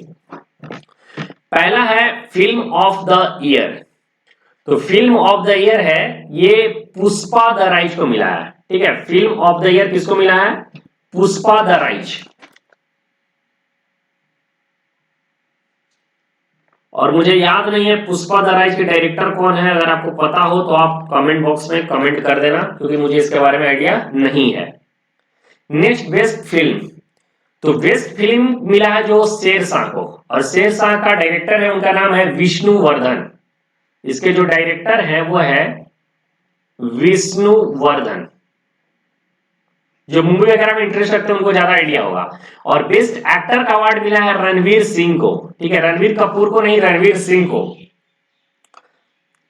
पहला है फिल्म ऑफ द ईयर। तो फिल्म ऑफ द ईयर है ये पुष्पा द राइज को मिला है। ठीक है, फिल्म ऑफ द ईयर किसको मिला है? Pushpa the rise. और मुझे याद नहीं है पुष्पा द राइज के डायरेक्टर कौन है, अगर आपको पता हो तो आप कमेंट बॉक्स में कमेंट कर देना, क्योंकि मुझे इसके बारे में आइडिया नहीं है। नेक्स्ट बेस्ट फिल्म, तो बेस्ट फिल्म मिला है जो शेरशाह को, और शेरशाह का डायरेक्टर है, उनका नाम है विष्णुवर्धन। इसके जो डायरेक्टर है वो है विष्णुवर्धन। जो मूवी वगैरह में इंटरेस्ट रखते हैं उनको ज्यादा आइडिया होगा। और बेस्ट एक्टर का अवार्ड मिला है रणवीर सिंह को। ठीक है, रणवीर कपूर को नहीं, रणवीर सिंह को।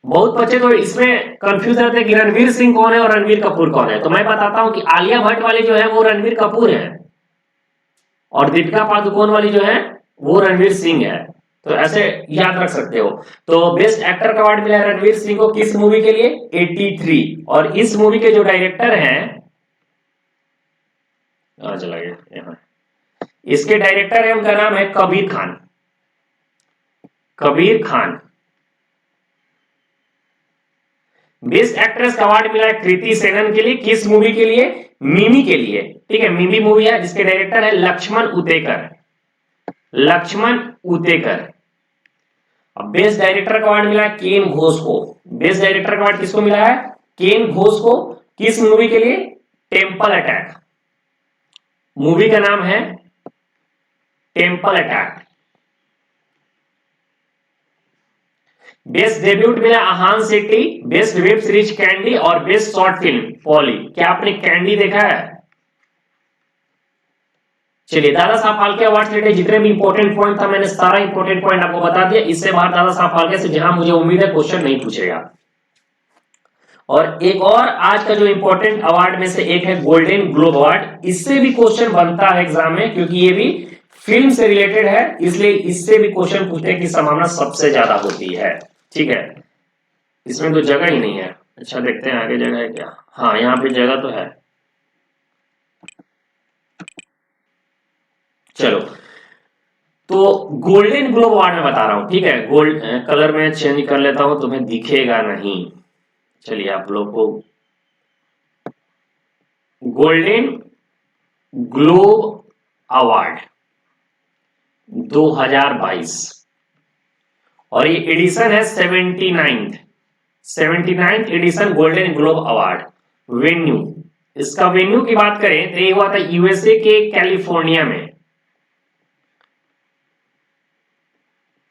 बहुत बच्चे तो इसमें कंफ्यूज रहते हैं कि रणवीर सिंह कौन है और रणवीर कपूर कौन है। तो मैं बताता हूं कि आलिया भट्ट वाले जो है वो रणवीर कपूर है, और दीपिका पादुकोण वाली जो है वो रणवीर सिंह है। तो ऐसे याद रख सकते हो। तो बेस्ट एक्टर का अवार्ड मिला है रणवीर सिंह को, किस मूवी के लिए? 83। और इस मूवी के जो डायरेक्टर हैं, चला गया यहाँ, इसके डायरेक्टर है, उनका नाम है कबीर खान। कबीर खान। बेस्ट एक्ट्रेस का अवार्ड मिला है कृति सेनन के लिए, किस मूवी के लिए? मिमी के लिए। ठीक है, मिमी मूवी है जिसके डायरेक्टर है लक्ष्मण उतेकर। लक्ष्मण उतेकर। अब बेस्ट डायरेक्टर का अवार्ड मिला है केन घोष को। बेस्ट डायरेक्टर का अवार्ड किसको मिला है? केन घोष को। किस मूवी के लिए? Temple attack. मूवी का नाम है टेम्पल अटैक। बेस्ट डेब्यूट मिला Ahan Shetty, best web series Candy, और बेस्ट शॉर्ट फिल्म पॉली। क्या आपने कैंडी देखा है? चलिए, दादा साहब फाल्के अवार्ड से रिलेटेड जितने भी इंपॉर्टेंट पॉइंट था मैंने सारा इंपॉर्टेंट पॉइंट आपको बता दिया। इससे बाहर दादा साहब फाल्के से जहां मुझे उम्मीद है क्वेश्चन नहीं पूछेगा। और एक और आज का जो इंपॉर्टेंट अवार्ड में से एक है गोल्डन ग्लोब अवार्ड। इससे भी क्वेश्चन बनता है एग्जाम में, क्योंकि ये भी फिल्म से रिलेटेड है, इसलिए इससे भी क्वेश्चन पूछने की संभावना सबसे ज्यादा होती है। ठीक है, इसमें तो जगह ही नहीं है। अच्छा देखते हैं आगे जगह है क्या। हाँ, यहाँ पे जगह तो है। चलो, तो गोल्डन ग्लोब अवार्ड में बता रहा हूं। ठीक है, गोल्ड कलर में चेंज कर लेता हूं, तुम्हें दिखेगा नहीं। चलिए, आप लोग को गोल्डन ग्लोब अवार्ड 2022, और ये एडिशन है 79th edition golden globe award. Venue, इसका वेन्यू की बात करें तो ये हुआ था यूएसए के कैलिफोर्निया में।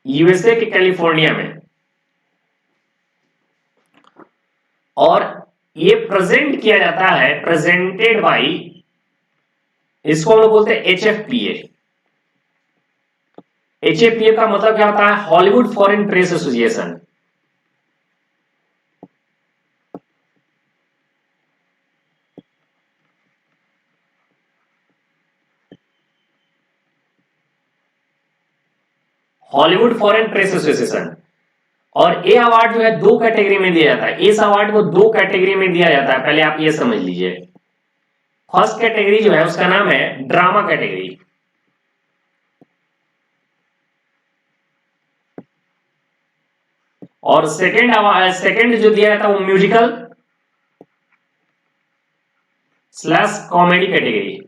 यूएसए के कैलिफोर्निया में। और ये प्रेजेंट किया जाता है, प्रेजेंटेड बाय, इसको हम लोग बोलते हैं HFPA। HFPA का मतलब क्या होता है? Hollywood foreign press association. Hollywood foreign press association. और ये अवार्ड जो है दो कैटेगरी में दिया जाता है। इस अवार्ड को दो कैटेगरी में दिया जाता है, पहले आप ये समझ लीजिए। फर्स्ट कैटेगरी जो है उसका नाम है ड्रामा कैटेगरी, और सेकंड जो दिया जाता है वो म्यूजिकल स्लैश कॉमेडी कैटेगरी।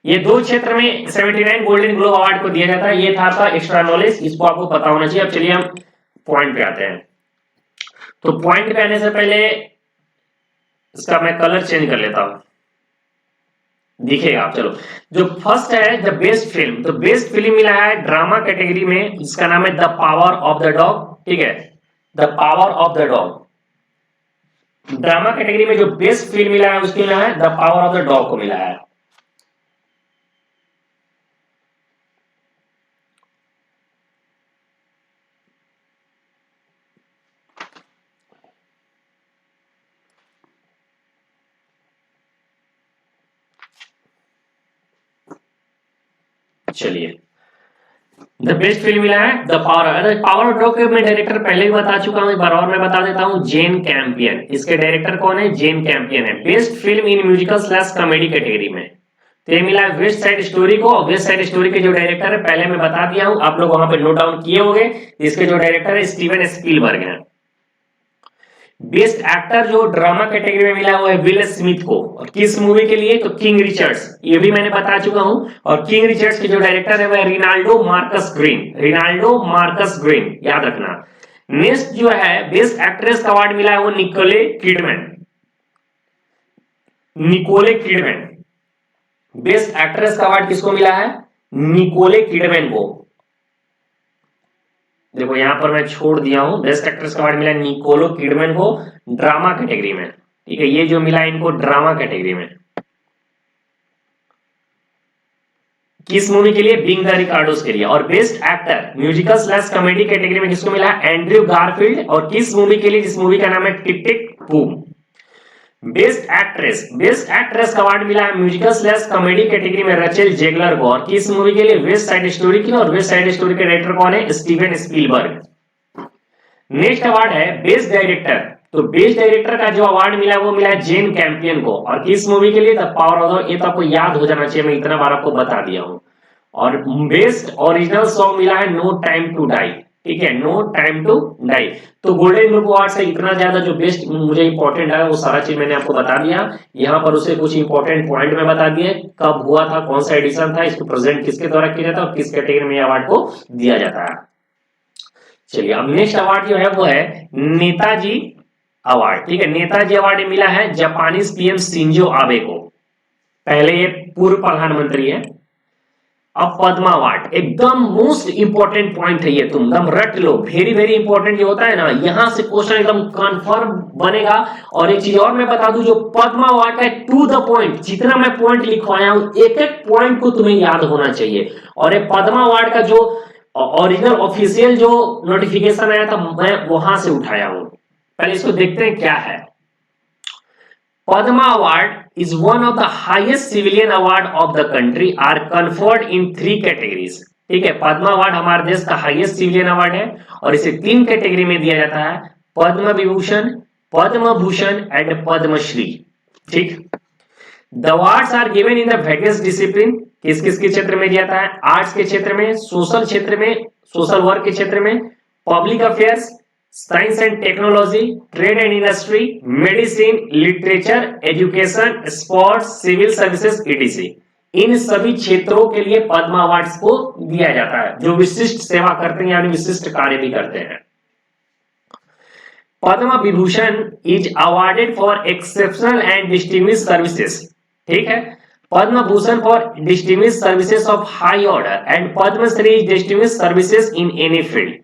ये दो क्षेत्र में 79 गोल्डन ग्लोब अवार्ड को दिया जाता है। ये था आपका एक्स्ट्रा नॉलेज, इसको आपको पता होना चाहिए। अब चलिए हम पॉइंट पे आते हैं। तो पॉइंट पे आने से पहले इसका मैं कलर चेंज कर लेता हूं, दिखेगा आप। चलो, जो फर्स्ट है द बेस्ट फिल्म, तो बेस्ट फिल्म मिला है ड्रामा कैटेगरी में, इसका नाम है the power of the dog. ठीक है, the power of the dog. Drama category में जो बेस्ट फिल्म मिला है उसको मिला है the power of the dog को मिला है। चलिए, द बेस्ट फिल्म मिला है the power. Power of dog के मैं डायरेक्टर पहले भी बता चुका हूं, एक बार और मैं बता देता हूं, जेन कैंपियन। इसके डायरेक्टर कौन है? जेन कैंपियन है। Best film in musical slash comedy category में तो ये मिला है वेस्ट साइड स्टोरी को। वेस्ट साइड स्टोरी के जो डायरेक्टर है पहले मैं बता दिया हूं, आप लोग वहां पे नोट डाउन किए होंगे। इसके जो डायरेक्टर है स्टीवन स्पीलबर्ग है। बेस्ट एक्टर जो ड्रामा कैटेगरी में मिला हुआ है विल स्मिथ को, और किस मूवी के लिए? तो किंग रिचर्ड्स, ये भी मैंने बता चुका हूं। और किंग रिचर्ड्स के जो डायरेक्टर है वह Rinaldo Marcus green, Rinaldo Marcus green, याद रखना। नेक्स्ट जो है बेस्ट एक्ट्रेस का अवार्ड मिला है वो Nicole Kidman, Nicole Kidman. Best actress का अवार्ड किसको मिला है? निकोले किडमैन को। देखो यहां पर मैं छोड़ दिया हूं, बेस्ट एक्ट्रेस का अवार्ड मिला निकोलो किडमैन को ड्रामा कैटेगरी में। ठीक है, ये जो मिला इनको ड्रामा कैटेगरी में। किस मूवी के लिए? बिंग द रिकार्डोस के लिए। और best actor musical slash comedy category में किसको मिला? Andrew Garfield. और किस मूवी के लिए? जिस मूवी का नाम है टिक टिक बूम। बेस्ट एक्ट्रेस का अवार्ड मिला है म्यूजिकल स्लैश कॉमेडी कैटेगरी में रचेल जेगलर को। और किस मूवी के लिए? वेस्ट साइड स्टोरी की। और वेस्ट साइड स्टोरी के डायरेक्टर कौन है? Steven Spielberg. नेक्स्ट अवार्ड है बेस्ट डायरेक्टर, तो बेस्ट डायरेक्टर का जो अवार्ड मिला है वो मिला है जेन कैंपियन को। और किस मूवी के लिए? द पावर ऑफ द, ये तो आपको याद हो जाना चाहिए, मैं इतना बार आपको बता दिया हूं। और बेस्ट ओरिजिनल सॉन्ग मिला है नो टाइम टू डाई। ठीक है, नो टाइम टू डाई। तो गोल्डन ग्लोब अवार्ड से इतना ज्यादा जो बेस्ट मुझे इंपॉर्टेंट है वो सारा चीज मैंने आपको बता दिया। यहाँ पर उसे कुछ इंपॉर्टेंट पॉइंट में बता दिए, कब हुआ था, कौन सा एडिशन था, इसको प्रेजेंट किसके द्वारा किया जाता है और किस कैटेगरी में अवार्ड को दिया जाता है। चलिए, अब नेक्स्ट अवार्ड जो है वो है नेताजी अवार्ड। ठीक है, नेताजी अवार्ड मिला है जापानीज पीएम शिंजो आबे को। पहले ये पूर्व प्रधानमंत्री है। अब पद्मा अवार्ड, एकदम मोस्ट इंपॉर्टेंट पॉइंट है ये, तुम एकदम रट लो, वेरी वेरी इंपॉर्टेंट ये होता है ना, यहां से क्वेश्चन एकदम कंफर्म बनेगा। और एक चीज और मैं बता दूं, जो पद्मा अवार्ड है टू द पॉइंट, जितना मैं पॉइंट लिखवाया हूं एक एक पॉइंट को तुम्हें याद होना चाहिए। और ये पद्मा अवार्ड का जो ओरिजिनल ऑफिशियल जो नोटिफिकेशन आया था मैं वहां से उठाया हूं। पहले इसको देखते हैं क्या है। Padma Award is one of the highest civilian award of the country, are conferred in 3 categories। ठीक है, पद्मा अवार्ड हमारे देश का हाईएस्ट सिविलियन अवार्ड है और इसे 3 कैटेगरी में दिया जाता है, पद्म विभूषण, पद्म भूषण एंड पद्मश्री। ठीक, the awards are given in the various discipline, किस किस के क्षेत्र में दिया जाता है? आर्ट्स के क्षेत्र में, सोशल क्षेत्र में, सोशल वर्क के क्षेत्र में, public affairs, science and technology, trade and industry, medicine, literature, education, sports, civil services etc. इन सभी क्षेत्रों के लिए पद्मा अवार्ड्स को दिया जाता है, जो विशिष्ट सेवा करते हैं यानी विशिष्ट कार्य भी करते हैं। Padma Vibhushan is awarded for exceptional and distinguished services. ठीक है, Padma Bhushan for distinguished services of high order and Padmashri distinguished services in any field.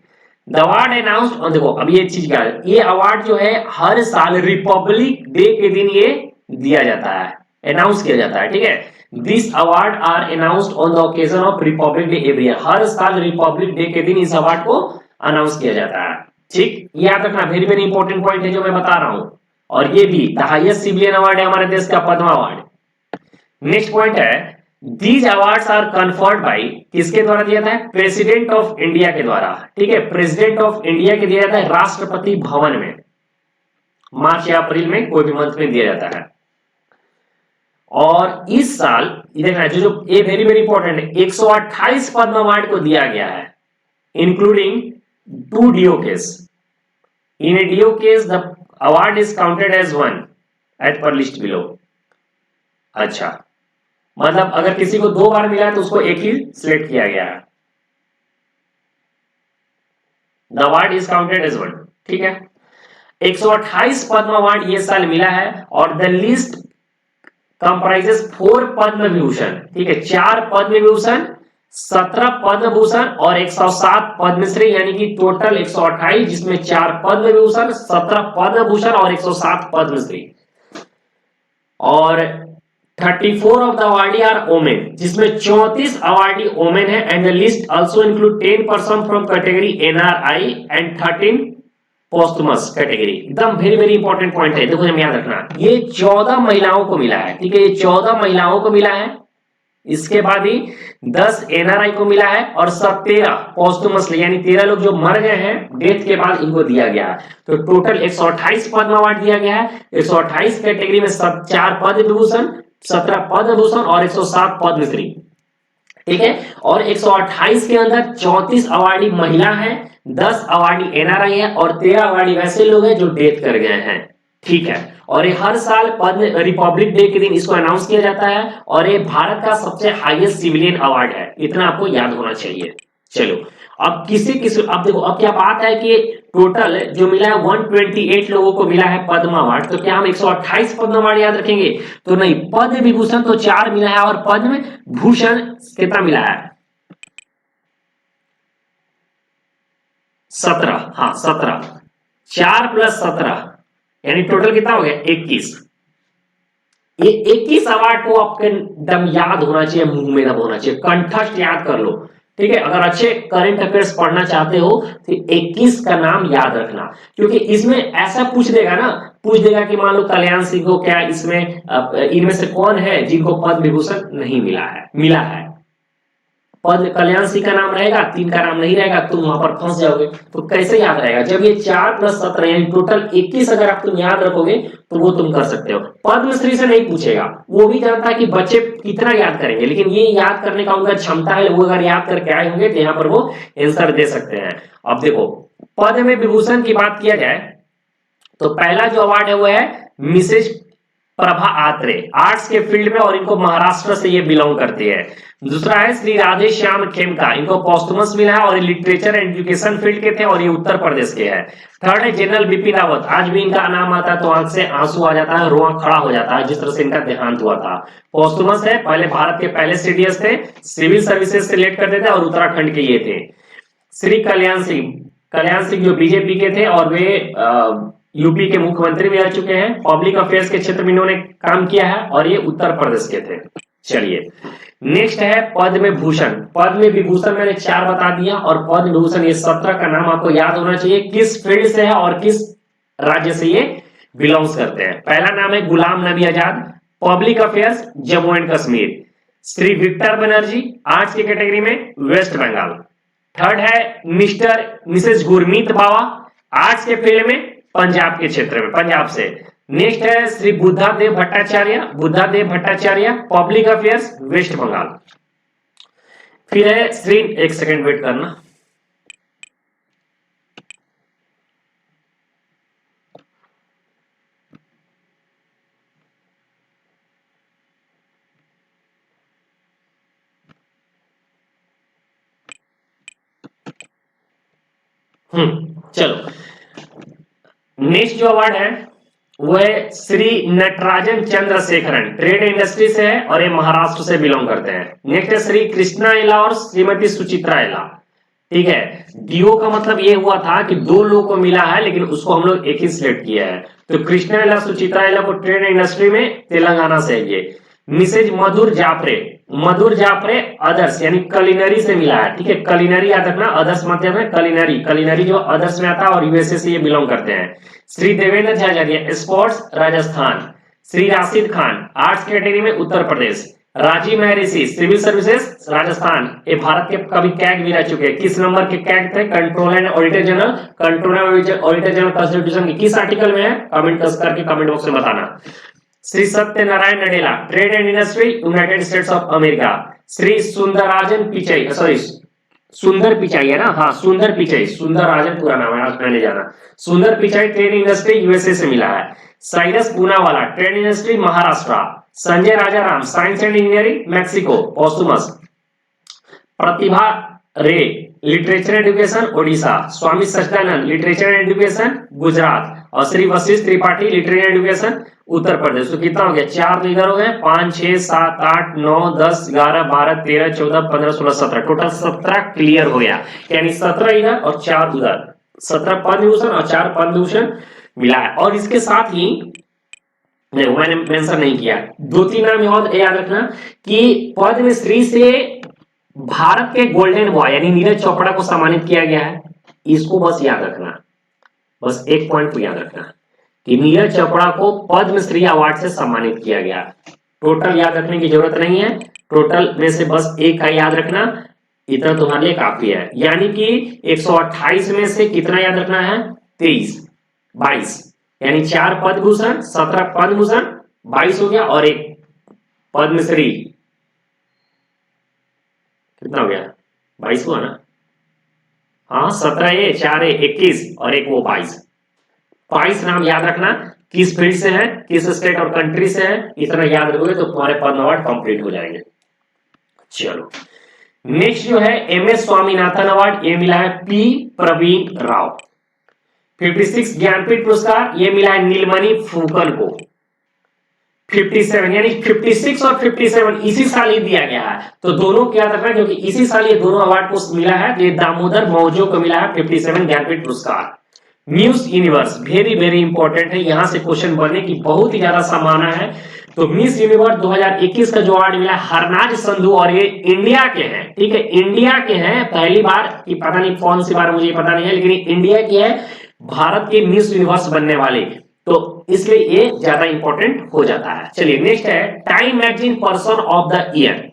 The award announced और देखो अब ये चीज क्या है, ये अवार्ड जो है हर साल रिपब्लिक डे के दिन ये दिया जाता है, अनाउंस किया जाता है, ठीक है। This award are announced on the occasion of Republic Day every year, हर साल रिपब्लिक डे के दिन इस अवार्ड को अनाउंस किया जाता है, ठीक। याद रखना, वेरी वेरी इंपॉर्टेंट पॉइंट है जो मैं बता रहा हूं। और ये भी द हाईएस्ट सिविलियन अवार्ड है हमारे देश का, पद्म अवार्ड। नेक्स्ट पॉइंट है, these awards are conferred by, किसके द्वारा दिया जाता है, प्रेसिडेंट ऑफ इंडिया के द्वारा, ठीक है, प्रेसिडेंट ऑफ इंडिया के दिया जाता है राष्ट्रपति भवन में, मार्च या अप्रैल में कोई भी मंथ में दिया जाता है। और इस साल देखना जो ये वेरी वेरी इंपॉर्टेंट है, 128 पद्म अवार्ड को दिया गया है, including 2 DOKs। In a DOKs the award is counted as 1 at per list below. अच्छा, मतलब अगर किसी को 2 बार मिला है तो उसको एक ही सिलेक्ट किया गया है, the award is counted as 1, ठीक है। 128 पद्म अवार्ड ये साल मिला है और the list comprises 4 Padma Vibhushan, ठीक है, 4 पद्म विभूषण, 17 पद्म भूषण और 107 पद्मश्री, यानी कि टोटल 128, जिसमें 4 पद्म विभूषण, 17 पद्म भूषण और 107 पद्मश्री। और 34 of the awardee are women, जिसमें 34 अवार्डी ओमेन है, and the list also include 10 person from category NRI and 13 posthumous category. एकदम वेरी वेरी इंपॉर्टेंट पॉइंट है, देखो याद रखना, ये 14 महिलाओं को मिला है, ठीक है, ये 14 महिलाओं को मिला है। इसके बाद ही 10 NRI को मिला है और 17 पोस्टमसली, यानी 13 लोग जो मर गए हैं डेथ के बाद, इनको दिया गया है। तो टोटल 128 पद्म अवार्ड दिया गया है, 128 कैटेगरी में 4 पद्म विभूषण, 17 पद्म भूषण और 107 पद्मश्री, ठीक है। और 128 के अंदर 34 अवार्डी महिला हैं, 10 अवार्डी NRI है और 13 अवार्डी वैसे लोग हैं जो डेथ कर गए हैं, ठीक है। और ये हर साल पद्म रिपब्लिक डे के दिन इसको अनाउंस किया जाता है और ये भारत का सबसे हाईएस्ट सिविलियन अवार्ड है, इतना आपको याद होना चाहिए। चलो अब अब देखो, अब क्या बात है कि टोटल जो मिला है 128 लोगों को मिला है पद्म अवार्ड, तो क्या हम 128 पद्म अवार्ड याद रखेंगे? तो नहीं, पद्म विभूषण तो 4 मिला है और पद्म भूषण कितना मिला है? 17, हाँ 17, 4 + 17 यानी टोटल कितना हो गया? 21। ये 21 अवार्ड को आपके एकदम याद होना चाहिए, मुंह में दब होना चाहिए, कंठस्थ याद कर लो, ठीक है। अगर अच्छे करंट अफेयर्स पढ़ना चाहते हो तो 21 का नाम याद रखना, क्योंकि इसमें ऐसा पूछ देगा ना, पूछ देगा कि मान लो कल्याण सिंह को क्या इसमें इनमें से कौन है जिनको पद्म विभूषण नहीं मिला है। पद्म कल्याण सिंह का नाम रहेगा, 3 का नाम नहीं रहेगा, तुम वहां पर फंस जाओगे। तो कैसे याद रहेगा? जब ये 4 + 17 यानी टोटल 21 अगर आप तुम याद रखोगे तो वो तुम कर सकते हो। पद्मश्री से नहीं पूछेगा, वो भी जानता है कि बच्चे कितना याद करेंगे, लेकिन ये याद करने का उनका क्षमता है, वो अगर याद करके आए होंगे तो यहाँ पर वो आंसर दे सकते हैं। अब देखो, पद्म विभूषण की बात किया जाए तो पहला जो अवार्ड है वो है मिसेज प्रभा आत्रे, आर्ट्स के फील्ड में, और इनको महाराष्ट्र से ये बिलोंग करती है। दूसरा है श्री राधे श्याम खेमका, इनको पोस्टमस मिला है और ये लिटरेचर एंड एजुकेशन फील्ड के थे और ये उत्तर प्रदेश के हैं। थर्ड है जनरल बिपिन रावत, आज भी इनका नाम आता है तो आंख से आंसू आ जाता है, रोआ खड़ा हो जाता है, जिस तरह से इनका देहांत हुआ था। पोस्टमस है, पहले भारत के पहले CDS थे, सिविल सर्विसेज से रिलेट करते थे और उत्तराखंड के ये थे। श्री कल्याण सिंह जो बीजेपी के थे और वे यूपी के मुख्यमंत्री भी रह चुके हैं, पब्लिक अफेयर्स के क्षेत्र में इन्होंने काम किया है और ये उत्तर प्रदेश के थे। चलिए नेक्स्ट है पद्म भूषण। पद्म विभूषण मैंने 4 बता दिया और पद्म भूषण ये 17 का नाम आपको याद होना चाहिए, किस फील्ड से है और किस राज्य से ये बिलोंग्स करते हैं। पहला नाम है Ghulam Nabi Azad, public affairs Jammu and Kashmir. Shri Victor Banerjee, arts की कैटेगरी में, वेस्ट बंगाल। थर्ड है मिसेज गुरमीत बावा, आर्ट्स के फील्ड में, पंजाब के क्षेत्र में, पंजाब से। नेक्स्ट है Shri Buddhadeb Bhattacharya, public affairs, West Bengal. फिर है श्री, एक सेकंड वेट करना, चलो नेक्स्ट जो अवार्ड है वो है श्री नटराजन चंद्रशेखरन, ट्रेड इंडस्ट्री से है और ये महाराष्ट्र से बिलोंग करते हैं। नेक्स्ट है श्री कृष्णा एला और श्रीमती सुचित्रा एला, ठीक है। डीओ का मतलब ये हुआ था कि दो लोगों को मिला है लेकिन उसको हम लोग एक ही सिलेक्ट किया है। तो कृष्णा सुचित्रा को ट्रेड इंडस्ट्री में तेलंगाना से है ये। मिसेज मधुर जाफरे अदर्स यानी कलिनरी से मिला है। ठीक है, कलिनरी याद रखना, अदर्स मत याद रखना, कलिनरी जो अदर्स में आता है और यूएसए से ये बिलोंग करते हैं। Shri Devendra Jhajharia sports Rajasthan. Shri Rashid Khan arts category में उत्तर प्रदेश। Rajiv Mehrishi civil services Rajasthan. ये भारत के कभी कैग भी रह चुके हैं। किस नंबर के कैग थे? Controller and auditor general constitution के किस आर्टिकल में है? कमेंट करके कमेंट बॉक्स में बताना। Shri Satyanarayan Nadella trade and industry United states of America. Shri सुंदर पिचाई है ना, हाँ सुंदर पिचाई, सुंदरराजन पूरा नाम है, आज मैंने जाना। सुंदर पिचाई ट्रेड इंडस्ट्री यूएसए से मिला है। Cyrus Poonawalla trade industry Maharashtra. Sanjay Rajaram science and engineering Mexico posthumous. Pratibha Ray literature education Odisha. Swami Sachchidanand literature and education Gujarat. और श्री वशिष्ठ त्रिपाठी लिटरेचर एजुकेशन उत्तर प्रदेश। तो कितना हो गया? 4 तो इधर हो गए, 5 6 7 8 9 10 11 12 13 14 15 16 17, टोटल 17 क्लियर हो गया। यानी 17 इधर और 4 उधर, 17 पद्म विभूषण और 4 पद्म विभूषण मिला है। और इसके साथ ही नहीं, मैंने मेंशन नहीं किया, 2-3 नाम याद रखना कि पद्मश्री से भारत के गोल्डन बॉय यानी नीरज चोपड़ा को सम्मानित किया गया है। इसको बस याद रखना, बस एक पॉइंट को याद रखना कि नीरज चोपड़ा को पद्मश्री अवार्ड से सम्मानित किया गया। टोटल याद रखने की जरूरत नहीं है, टोटल में से बस एक का याद रखना, इतना तुम्हारे लिए काफी है। यानी कि 128 में से कितना याद रखना है? 22 यानी 4 पद्म भूषण, 17 पद्म भूषण, 22 हो गया और एक पद्मश्री, कितना हो गया? 22 हुआ ना? हाँ 17 ये 4 21 और एक वो 22 नाम याद रखना, किस फील्ड से है, किस स्टेट और कंट्री से है, इतना याद रखोगे तो तुम्हारे पद्म अवार्ड कंप्लीट हो जाएंगे। चलो नेक्स्ट जो है एमएस स्वामीनाथन अवार्ड, ये मिला है पी प्रवीण राव। 56 ज्ञानपीठ पुरस्कार ये मिला है नीलमणि फूकन को। 57 यानी 56 और 57 इसी साल ही दिया गया है, तो दोनों को याद रखना क्योंकि इसी साल ये दोनों अवार्ड को मिला है। ये दामोदर मौजो को मिला है 57 ज्ञानपीठ पुरस्कार। Miss universe very very important है, यहां से क्वेश्चन बनने की बहुत ही ज्यादा संभावना है। तो मिस यूनिवर्स 2021 का जो अवार्ड मिला हरनाज संधू और ये इंडिया के हैं। ठीक है, इंडिया के हैं, पहली बार की पता नहीं कौन सी बार मुझे पता नहीं है, लेकिन इंडिया की है, भारत के मिस यूनिवर्स बनने वाले, तो इसलिए ये ज्यादा इंपॉर्टेंट हो जाता है। चलिए नेक्स्ट है Time magazine person of the year.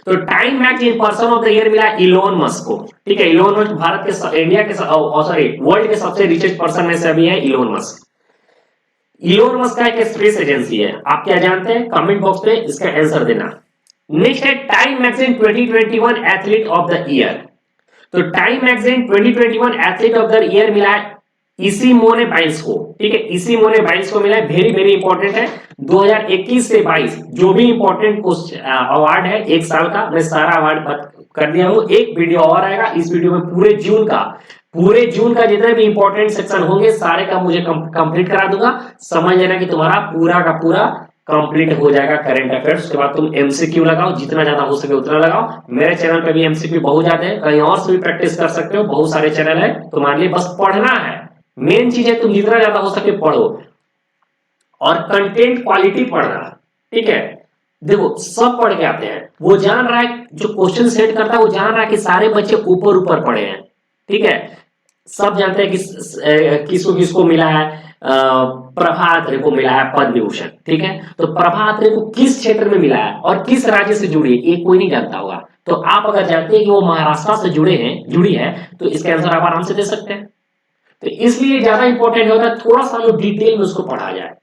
तो Time magazine person of the year मिला इलोन मस्क को। ठीक है, इलोन मस्क भारत के इंडिया के सॉरी वर्ल्ड के सबसे रिचेस्ट पर्सन में से अभी है इलोन मस्क। इलोन मस्क का एक स्पेस एजेंसी है, आप क्या जानते हैं? कमेंट बॉक्स में इसका आंसर देना। नेक्स्ट है Time magazine 2021 athlete of the year. तो Time magazine 2021 athlete of the year मिला है इसिमोने बाइल्स को। ठीक है, इसिमोने बाइल्स को मिला है, वेरी वेरी इंपॉर्टेंट है। 2021 से 22 जो भी इंपॉर्टेंट अवार्ड है एक साल का, मैं सारा अवार्ड कर दिया हूं। एक वीडियो और आएगा, इस वीडियो में पूरे जून का जितने भी इंपॉर्टेंट सेक्शन होंगे सारे का मुझे कंप्लीट करा दूंगा। समझ लेना कि तुम्हारा पूरा का पूरा कंप्लीट हो जाएगा करंट अफेयर्स। उसके बाद तुम एमसीक्यू लगाओ, जितना ज्यादा हो सके उतना लगाओ। मेरे चैनल पे भी एमसीक्यू बहुत ज्यादा है, कहीं और से भी प्रैक्टिस कर सकते हो, बहुत सारे चैनल है, तुम्हारे लिए बस पढ़ना है। मेन चीज है तुम जितना ज्यादा हो सके पढ़ो और कंटेंट क्वालिटी पढ़ना। ठीक है, देखो सब पढ़ के आते हैं, वो जान रहा है, जो क्वेश्चन सेट करता है वो जान रहा है कि सारे बच्चे ऊपर पढ़े हैं। ठीक है, सब जानते हैं कि किसको किसको मिला है, प्रभा अत्रे को मिला है पद्म विभूषण। ठीक है, तो प्रभा अत्रे को किस क्षेत्र में मिला है और किस राज्य से जुड़ी है, ये कोई नहीं जानता होगा। तो आप अगर जानते हैं कि वो महाराष्ट्र से जुड़ी है तो इसका आंसर आप आराम से दे सकते हैं। तो इसलिए ज्यादा इंपॉर्टेंट होता है थोड़ा सा जो डिटेल में उसको पढ़ा जाए।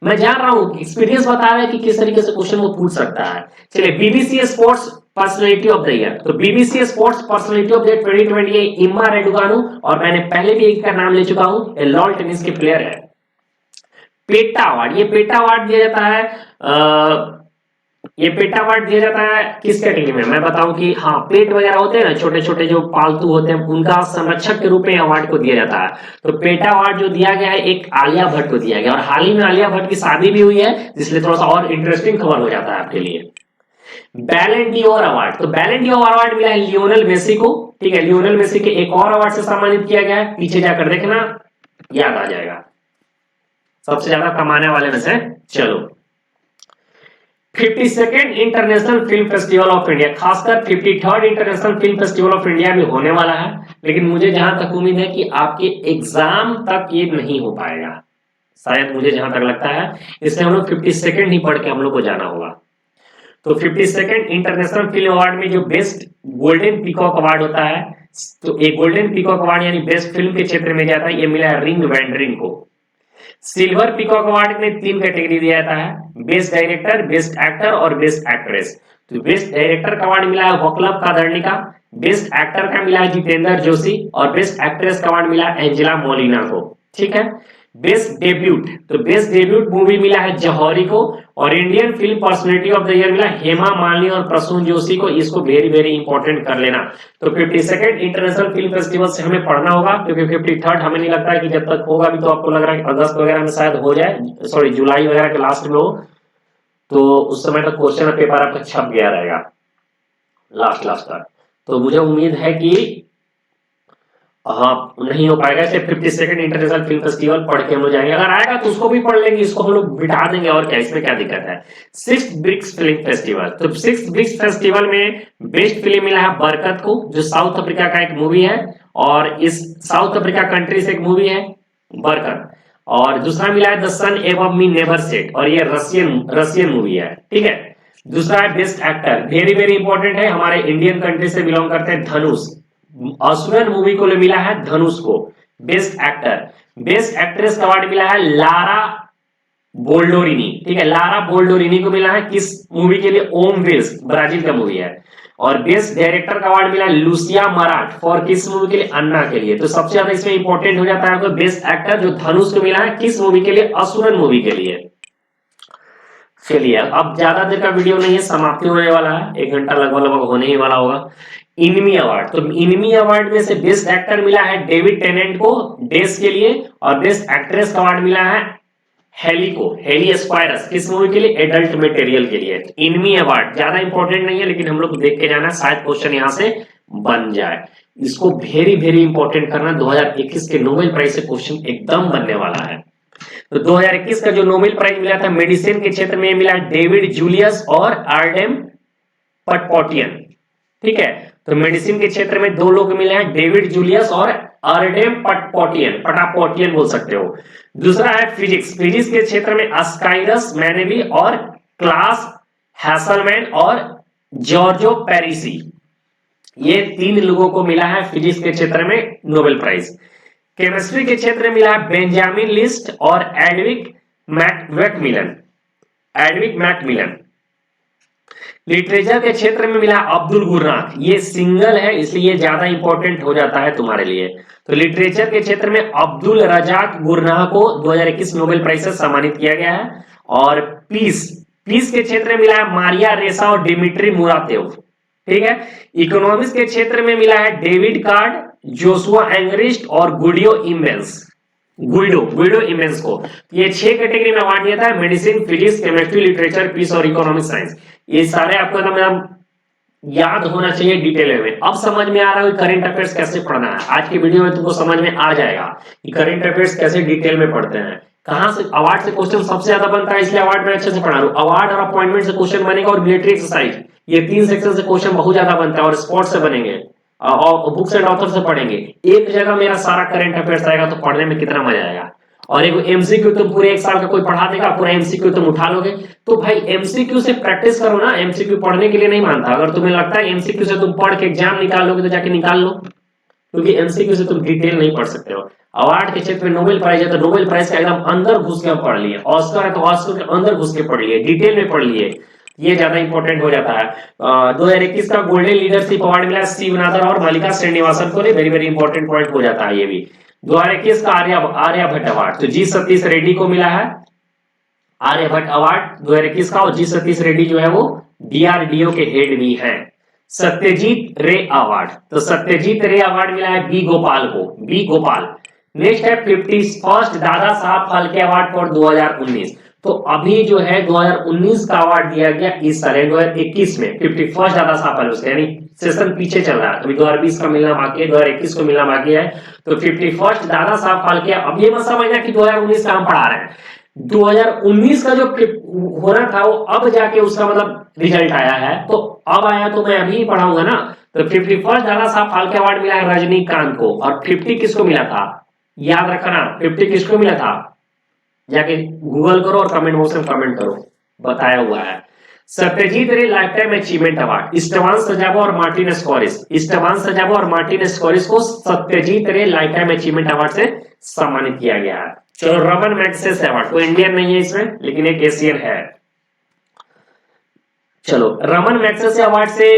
मैं जान रहा हूं एक्सपीरियंस बता रहा है कि किस तरीके से क्वेश्चन वो पूछ सकता है। चलिए BBC sports personality of the year. तो BBC sports personality of the year 2020 Emma Raducanu, और मैंने पहले भी एक का नाम ले चुका हूं, ये लॉन टेनिस के प्लेयर है। पेटा अवार्ड, ये पेटा अवार्ड दिया जाता है, ये पेटा अवार्ड दिया जाता है किस कैटेगरी में? मैं बताऊं कि हाँ पेट वगैरह होते हैं ना, छोटे छोटे जो पालतू होते हैं, उनका संरक्षक के रूप में अवार्ड को दिया जाता है। तो पेटा अवार्ड जो दिया गया है एक आलिया भट्ट को दिया गया, और हाल ही में आलिया भट्ट की शादी भी हुई है, जिसलिए थोड़ा सा और इंटरेस्टिंग खबर हो जाता है आपके लिए। बैलन डी'ओर अवार्ड, तो बैलन डी'ओर अवार्ड मिला है लियोनेल मेसी को, ठीक है। लियोनेल मेसी के एक और अवार्ड से सम्मानित किया गया है, पीछे जाकर देखना याद आ जाएगा, सबसे ज्यादा कमाने वाले में से। चलो 52nd international film festival of India, खासकर 53rd international film festival of India भी होने वाला है, लेकिन मुझे जहां तक उम्मीद है कि आपके एग्जाम तक ये नहीं हो पाएगा, शायद मुझे जहां तक लगता है, इसलिए हम लोग 52nd ही पढ़ के हम लोग को जाना होगा। तो 52nd इंटरनेशनल फिल्म अवार्ड में जो बेस्ट गोल्डन पीकॉक अवार्ड होता है, तो एक गोल्डन पीकॉक अवार्ड यानी बेस्ट फिल्म के क्षेत्र में जाता है, ये मिला है रिंग वैंडरिंग को। सिल्वर पीकॉक अवार्ड में 3 कैटेगरी दिया जाता है, बेस्ट डायरेक्टर, बेस्ट एक्टर और बेस्ट एक्ट्रेस। तो बेस्ट डायरेक्टर का अवार्ड मिला है वक्लभ कादरनी का, बेस्ट एक्टर का मिला है जितेंद्र जोशी और बेस्ट एक्ट्रेस का अवार्ड मिला है एंजेला मोलिना को, ठीक है। बेस्ट डेब्यूट, तो बेस्ट डेब्यूट मूवी मिला है जौहरी को, और Indian film personality of the year मिला हेमा मालिनी और प्रसून जोशी को। इसको वेरी वेरी इंपॉर्टेंट कर लेना। तो 52nd इंटरनेशनल फिल्म फेस्टिवल से हमें पढ़ना होगा, क्योंकि 53rd हमें नहीं लगता है कि जब तक होगा भी, तो आपको लग रहा है कि अगस्त वगैरह में शायद हो जाए, सॉरी जुलाई वगैरह के लास्ट में हो, तो उस समय तक क्वेश्चन पेपर आपका छप गया रहेगा लास्ट तक। तो मुझे उम्मीद है कि हाँ नहीं हो पाएगा, सिर्फ 52nd इंटरनेशनल फिल्म फेस्टिवल पढ़ के हम लोग जाएंगे, अगर आएगा तो उसको भी पढ़ लेंगे, इसको हम लोग बिठा देंगे, और क्या इसमें क्या दिक्कत है। 6th ब्रिक्स फिल्म फेस्टिवल, तो 6th ब्रिक्स फेस्टिवल में बेस्ट फिल्म मिला है बरकत को, जो साउथ अफ्रीका का एक मूवी है, और इस साउथ अफ्रीका कंट्री से एक मूवी है बरकत। और दूसरा मिला है the sun above me never sets, और ये रशियन मूवी है, ठीक है। दूसरा है best actor, very very important है, हमारे इंडियन कंट्री से बिलोंग करते हैं धनुष, असुरन मूवी को मिला है धनुष को बेस्ट एक्टर। बेस्ट एक्ट्रेस का अवार्ड मिला है लारा बोल्डोरिनी, ठीक है, लारा बोल्डोरिनी को मिला है किस मूवी के लिए, ओम विल्स, ब्राजील का मूवी है। और बेस्ट डायरेक्टर का अवार्ड मिला लूसिया मराठ फॉर किस मूवी के लिए, अन्ना के लिए। तो सबसे ज्यादा इसमें इंपॉर्टेंट हो जाता है आपको बेस्ट एक्टर, जो धनुष को मिला है किस मूवी के लिए, असुरन मूवी के लिए। चलिए अब ज्यादा देर का वीडियो नहीं है, समाप्ति होने वाला है, 1 घंटा लगभग होने ही वाला होगा। इनमी अवार्ड, तो इनमी अवार्ड में से बेस्ट एक्टर मिला है डेविड टेनेंट को डेस के लिए, और बेस्ट एक्ट्रेस का अवार्ड मिला है हेली को, हेली एस्पायरस, किस मूवी के लिए, एडल्ट मटेरियल के लिए। इनमी अवार्ड ज्यादा इंपॉर्टेंट नहीं है, लेकिन हम लोग को देख के जाना, शायद क्वेश्चन यहां से बन जाए, इसको वेरी वेरी इंपॉर्टेंट करना। 2021 के नोबेल प्राइज से क्वेश्चन एकदम बनने वाला है। तो 2021 का जो नोबेल प्राइज मिला था मेडिसिन के क्षेत्र में मिला डेविड जूलियस और आर्डेम पटपोटियन, ठीक है। तो मेडिसिन के क्षेत्र में 2 लोग मिले हैं, डेविड जूलियस और आर्डेम पटापोटियन बोल सकते हो। दूसरा है फिजिक्स, फिजिक्स के क्षेत्र में अस्काइरस मैनेवी और क्लास हैसलमैन और जॉर्जो पेरिसी, ये 3 लोगों को मिला है फिजिक्स के क्षेत्र में नोबेल प्राइज। केमिस्ट्री के क्षेत्र में मिला है बेंजामिन लिस्ट और एडविक मैकमिलन। लिटरेचर के क्षेत्र में मिला अब्दुल गुरनाक, ये सिंगल है इसलिए ज्यादा इंपॉर्टेंट हो जाता है तुम्हारे लिए। तो लिटरेचर के क्षेत्र में अब्दुल रजाक गुरनाह को 2021 नोबेल प्राइज से सम्मानित किया गया है। और पीस के क्षेत्र में मिला है मारिया रेसा और डिमिट्री मुरातेव, ठीक है। इकोनॉमिक्स के क्षेत्र में मिला है डेविड कार्ड, जोशुआ एंगरिस्ट और गुइडो इमेंस को। ये 6 कैटेगरी में अवार्ड दिया था, medicine, physics, chemistry, literature, peace और इकोनॉमिक साइंस। ये सारे आपको एकदम याद होना चाहिए डिटेल में। अब समझ में आ रहा है करंट अफेयर्स कैसे पढ़ना है, आज की वीडियो में तुमको समझ में आ जाएगा कि करंट अफेयर्स कैसे डिटेल में पढ़ते हैं, कहां से अवार्ड से क्वेश्चन सबसे ज्यादा बनता है, इसलिए अवार्ड में अच्छे से पढ़ा रहा हूं। अवार्ड और अपॉइंटमेंट से क्वेश्चन बनेगा, और मिलिट्री एक्सरसाइज, ये 3 सेक्शन से क्वेश्चन बहुत ज्यादा बनता है, और स्पोर्ट्स से बनेंगे, और बुक्स एंड ऑथर से पढ़ेंगे। एक जगह मेरा सारा करंट अफेयर्स आएगा, तो पढ़ने में कितना मजा आएगा। और एक एमसीक्यू तुम पूरे 1 साल का कोई पढ़ा देगा, पूरा एमसीक्यू तुम उठा लोगे। तो भाई एमसीक्यू से प्रैक्टिस करो ना, एमसीक्यू पढ़ने के लिए नहीं मानता। अगर तुम्हें लगता है एमसीक्यू से तुम पढ़ के एग्जाम निकाल लोगे, तो जाके निकाल लो, क्योंकि एमसीक्यू से तुम डिटेल नहीं पढ़ सकते हो। अवार्ड के क्षेत्र में नोबेल प्राइज है, तो नोबेल प्राइज का एकदम अंदर घुस के पढ़ लिए। ऑस्कर है तो ऑस्कर के अंदर घुस के पढ़ लिए, डिटेल में पढ़ लिए, ये ज्यादा इंपॉर्टेंट हो जाता है। 2021 का गोल्डन लीडरशिप अवार्ड मिला शिवनाथन और मल्लिका श्रीनिवासन को, वेरी वेरी इंपॉर्टेंट पॉइंट हो जाता है ये भी। 2021 का आर्यभट्ट अवार्ड, तो जी सतीश रेड्डी को मिला है आर्यभट्ट अवार्ड 2021 का, और जी सतीश रेड्डी जो है वो डीआरडीओ के हेड भी हैं। सत्यजीत रे अवार्ड, तो सत्यजीत रे अवार्ड मिला है बी गोपाल। नेक्स्ट है 51st Dada Saheb Phalke award for 2019। तो अभी जो है 2019 का अवार्ड दिया गया इस साल 2021 में 51 दादा साहब फाल्के, यानी सेशन पीछे चल रहा है, अभी 2020 का मिलना बाकी है, 2021 को मिलना बाकी है, तो 51 दादा साहब फाल्के। अब ये मत समझना कि 2019 का हम पढ़ा रहे हैं, 2019 का जो होना था वो अब जाके उसका मतलब रिजल्ट आया है, तो अब आया तो मैं अभी पढ़ाऊंगा ना। तो 51 दादा साहब फाल्के अवार्ड मिला है रजनीकांत को, और 50 किसको मिला था, याद रखना 50 किसको मिला था, जाके गूगल करो और कमेंट बॉक्स में कमेंट करो, बताया हुआ है। सत्यजीत रे लाइफ टाइम अचीवमेंट अवार्ड, इस्टवान सजाबो और मार्टिन स्कॉरिस, इस्टवान सजाबो और मार्टिन स्कॉरिस को सत्यजीत रे लाइफ टाइम अचीवमेंट अवार्ड से सम्मानित किया गया है। चलो रमन मैग्सेसे अवार्ड, कोई इंडियन नहीं है इसमें लेकिन एक एशियन है। चलो रमन मैग्सेसे अवार्ड से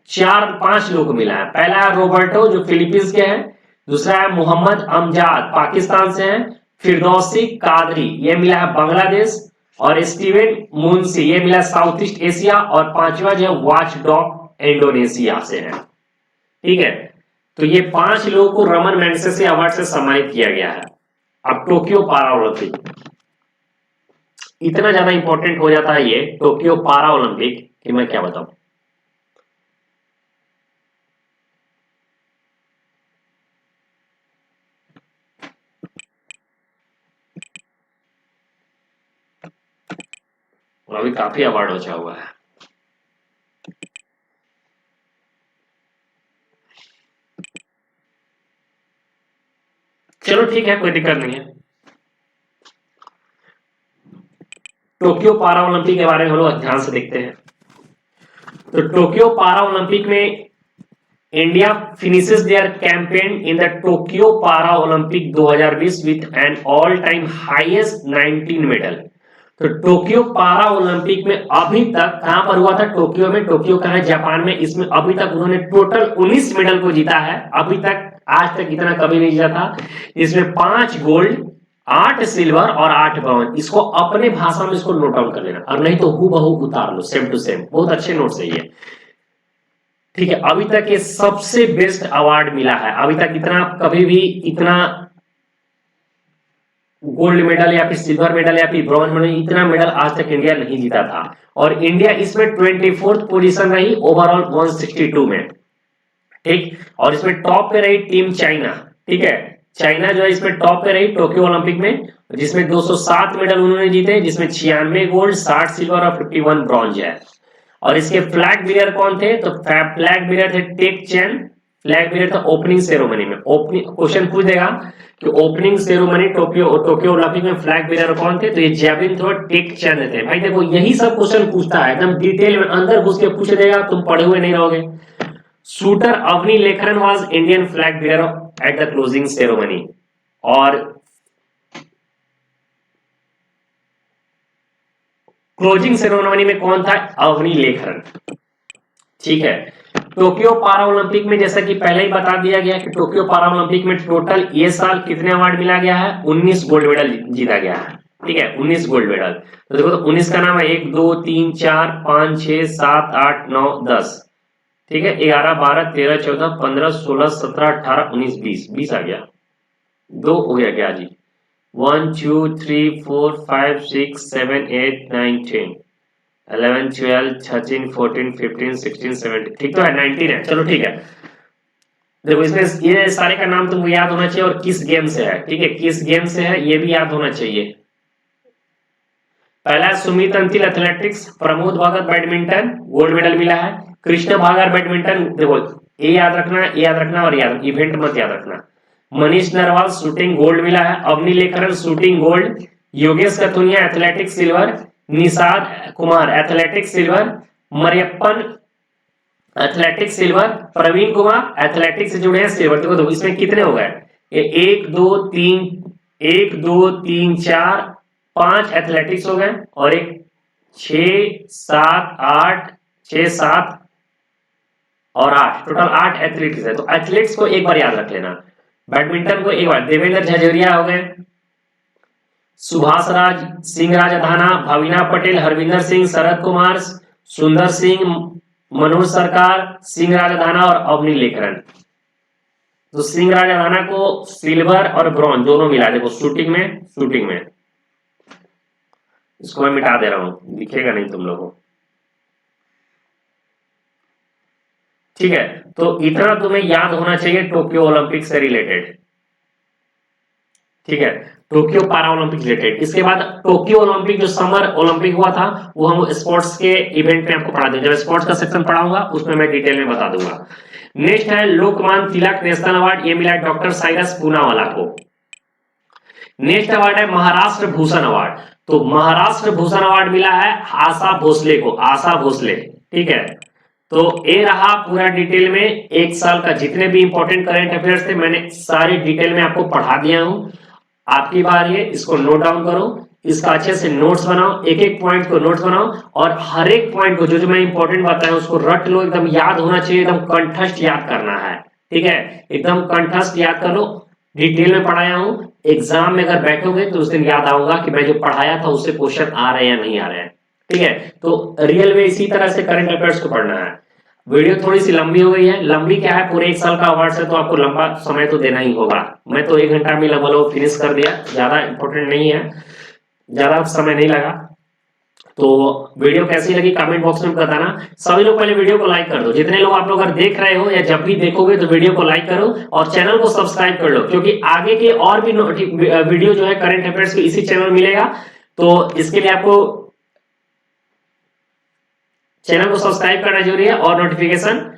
4-5 लोग को मिला है। पहला है रोबर्टो जो फिलीपींस के हैं, दूसरा है मोहम्मद अमजाद पाकिस्तान से है, फिरदौसी कादरी ये मिला है बांग्लादेश, और स्टीवन मुंशी ये मिला साउथ ईस्ट एशिया, और पांचवा जो है वॉच डॉग इंडोनेशिया से है। ठीक है, तो ये 5 लोगों को रमन मैग्सेसे अवार्ड से सम्मानित किया गया है। अब टोक्यो पारा ओलंपिक, इतना ज्यादा इंपॉर्टेंट हो जाता है ये टोक्यो पारा ओलंपिक कि मैं क्या बताऊं। अभी काफी अवार्ड बचा हुआ है। चलो ठीक है, कोई दिक्कत नहीं है। टोक्यो पारा ओलंपिक के बारे में हम लोग ध्यान से देखते हैं। तो टोक्यो पारा ओलंपिक में India finishes their campaign in the Tokyo para Olympic 2020 with an all time highest 19 medal. तो टोक्यो पारा ओलंपिक में अभी तक कहां पर हुआ था, टोक्यो में, टोक्यो कहां है, जापान में, इसमें अभी तक उन्होंने टोटल 19 मेडल को जीता है। अभी तक आज तक इतना कभी नहीं जीता था। इसमें 5 गोल्ड, 8 सिल्वर और 8 ब्रॉन्ज। इसको अपने भाषा में इसको नोट डाउन कर लेना, और नहीं तो हूबहू उतार लो, सेम टू सेम, बहुत अच्छे नोट से ये। ठीक है, अभी तक ये सबसे बेस्ट अवार्ड मिला है। अभी तक इतना कभी भी इतना गोल्ड मेडल या फिर सिल्वर मेडल या फिर ब्रॉन्ज मेडल, इतना मेडल आज तक इंडिया नहीं जीता था। और इंडिया इसमें 24th पोजीशन रही ओवरऑल 162 में। ठीक, और इसमें टॉप पे रही टीम चाइना। ठीक है, चाइना जो है इसमें टॉप पे रही टोक्यो ओलंपिक में, जिसमें 207 मेडल उन्होंने जीते, जिसमें 96 गोल्ड, 60 सिल्वर और 51 ब्रॉन्ज है। और इसके फ्लैग बियर कौन थे, तो फ्लैग बियर थे टेक चैन, फ्लैग बियर था ओपनिंग सेरेमनी में। ओपनिंग क्वेश्चन पूछ देगा कि ओपनिंग सेरेमनी टोक्यो ओलंपिक में फ्लैग बियर कौन थे, तो ये जेवलिन थ्रो टेक चैन थे। भाई देखो यही सब क्वेश्चन पूछता है, एकदम डिटेल में अंदर घुस के पूछ देगा, तुम पढ़े हुए नहीं रहोगे। Shooter Avani Lekhara was Indian flag bearer at the closing ceremony. और क्लोजिंग सेरेमनी में कौन था, अवनी लेखरन। ठीक है, टोक्यो पारा ओलंपिक में जैसा कि पहले ही बता दिया गया कि टोक्यो पारा ओलंपिक में टोटल ये साल कितने अवार्ड मिला गया है, 19 गोल्ड मेडल जीता गया है। ठीक है, 19 गोल्ड मेडल। तो देखो तो 19 का नाम है 1 2 3 4 5 6 7 8 9 10। ठीक है, 11 12 13 14 15 16 17 18 19 20, 20 आ गया, 2 हो गया क्या जी, 1 2 3 4 5 6 7 8 9 10 11 12 13 14 15 16 17, ठीक तो है, 19 है। चलो ठीक है, देखो इसमें ये सारे का नाम तुमको याद होना चाहिए और किस गेम से है। ठीक है, किस गेम से है ये भी याद होना चाहिए। पहला Sumit Antil athletics, Pramod Bhagat badminton gold medal मिला है, कृष्ण भागर बैडमिंटन, देखो ये याद रखना, ये याद रखना, और याद इवेंट मत याद रखना। मनीष नरवाल शूटिंग गोल्ड मिला है, Avani Lekhara shooting gold, Yogesh Kathuniya athletics silver, Nishad Kumar athletics silver, Mariyappan athletics silver, Praveen Kumar athletics से जुड़े हैं सिल्वर। देखो इसमें कितने हो गए, 1 2 3 1 2 3 4 5 एथलेटिक्स हो गए, और एक 6 7 8 6 7 और 8, टोटल 8 एथलीट्स है। तो एथलीट्स को एक बार याद रख लेना। बैडमिंटन को एक बार देवेंद्र झजरिया हो गए, सुभाष राज सिंह राजधाना, भाविना पटेल, हरविंदर सिंह, शरद कुमार, सुंदर सिंह, मनोज सरकार, सिंह राजधाना और अवनी लेखरन। तो सिंह राजधाना को सिल्वर और ब्रॉन्ज दोनों मिला, देखो शूटिंग में इसको मैं मिटा दे रहा हूं, दिखेगा नहीं तुम लोगों को। ठीक है, तो इतना तुम्हें याद होना चाहिए टोक्यो ओलंपिक से रिलेटेड। ठीक है, टोक्यो पारा ओलंपिक रिलेटेड। इसके बाद टोक्यो ओलंपिक जो समर ओलंपिक हुआ था वो हम स्पोर्ट्स के इवेंट में आपको पढ़ा देंगे, जब स्पोर्ट्स का सेक्शन पढ़ाऊंगा उसमें मैं डिटेल में बता दूंगा। नेक्स्ट है लोकमान्य तिलक नेशनल अवार्ड, ये मिला है डॉक्टर साइरस पूनावाला को। नेक्स्ट अवार्ड है महाराष्ट्र भूषण अवार्ड, तो महाराष्ट्र भूषण अवार्ड मिला है आशा भोसले को, आशा भोसले। ठीक है, तो ये रहा पूरा डिटेल में एक साल का जितने भी इंपॉर्टेंट करंट अफेयर्स थे मैंने सारी डिटेल में आपको पढ़ा दिया हूं। आपकी बार ये इसको नोट डाउन करो, इसका अच्छे से नोट्स बनाओ, एक एक पॉइंट को नोट्स बनाओ और हर एक पॉइंट को जो जो मैं इंपॉर्टेंट बताया उसको रट लो, एकदम याद होना चाहिए, एकदम कंठस्थ याद करना है। ठीक है, एकदम कंठस्थ याद कर लो, डिटेल में पढ़ाया हूं। एग्जाम में अगर बैठोगे तो उस दिन याद आऊंगा कि मैं जो पढ़ाया था उससे क्वेश्चन आ रहे हैं या नहीं आ रहे हैं। ठीक है, तो रियल में इसी तरह से करंट अफेयर्स को पढ़ना है। वीडियो थोड़ी सी लंबी हो गई है, लंबी क्या है, पूरे एक साल का अवार्ड है तो आपको लंबा समय तो देना ही होगा। मैं तो 1 घंटा में लगभग फिनिश कर दिया, ज्यादा इंपॉर्टेंट नहीं है, ज्यादा समय नहीं लगा। तो वीडियो कैसी लगी कमेंट बॉक्स में बताना। सभी लोग पहले वीडियो को लाइक कर दो, जितने लोग आप लोग अगर देख रहे हो या जब भी देखोगे तो वीडियो को लाइक करो और चैनल को सब्सक्राइब कर लो, क्योंकि आगे के और भी वीडियो जो है करंट अफेयर्स के इसी चैनल में मिलेगा। तो इसके लिए आपको चैनल को सब्सक्राइब करना जरूरी है और नोटिफिकेशन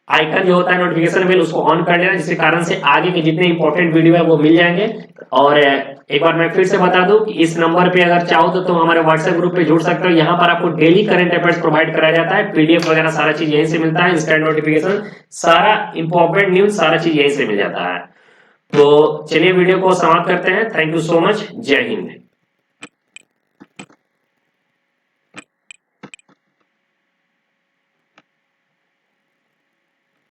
आइकन जो होता है नोटिफिकेशन बेल उसको ऑन कर लेना, जिसके कारण से आगे के जितने इंपॉर्टेंट वीडियो है वो मिल जाएंगे। और एक बार मैं फिर से बता दूं कि इस नंबर पे अगर चाहो तो तुम हमारे व्हाट्सएप ग्रुप पे जुड़ सकते हो। यहाँ पर आपको डेली करंट अफेयर्स प्रोवाइड कराया जाता है, पीडीएफ वगैरह सारा चीज यहीं से मिलता है, इंस्टेंट नोटिफिकेशन, सारा इंपॉर्टेंट न्यूज सारा चीज यहीं से मिल जाता है। तो चलिए वीडियो को समाप्त करते हैं। थैंक यू सो मच, जय हिंद।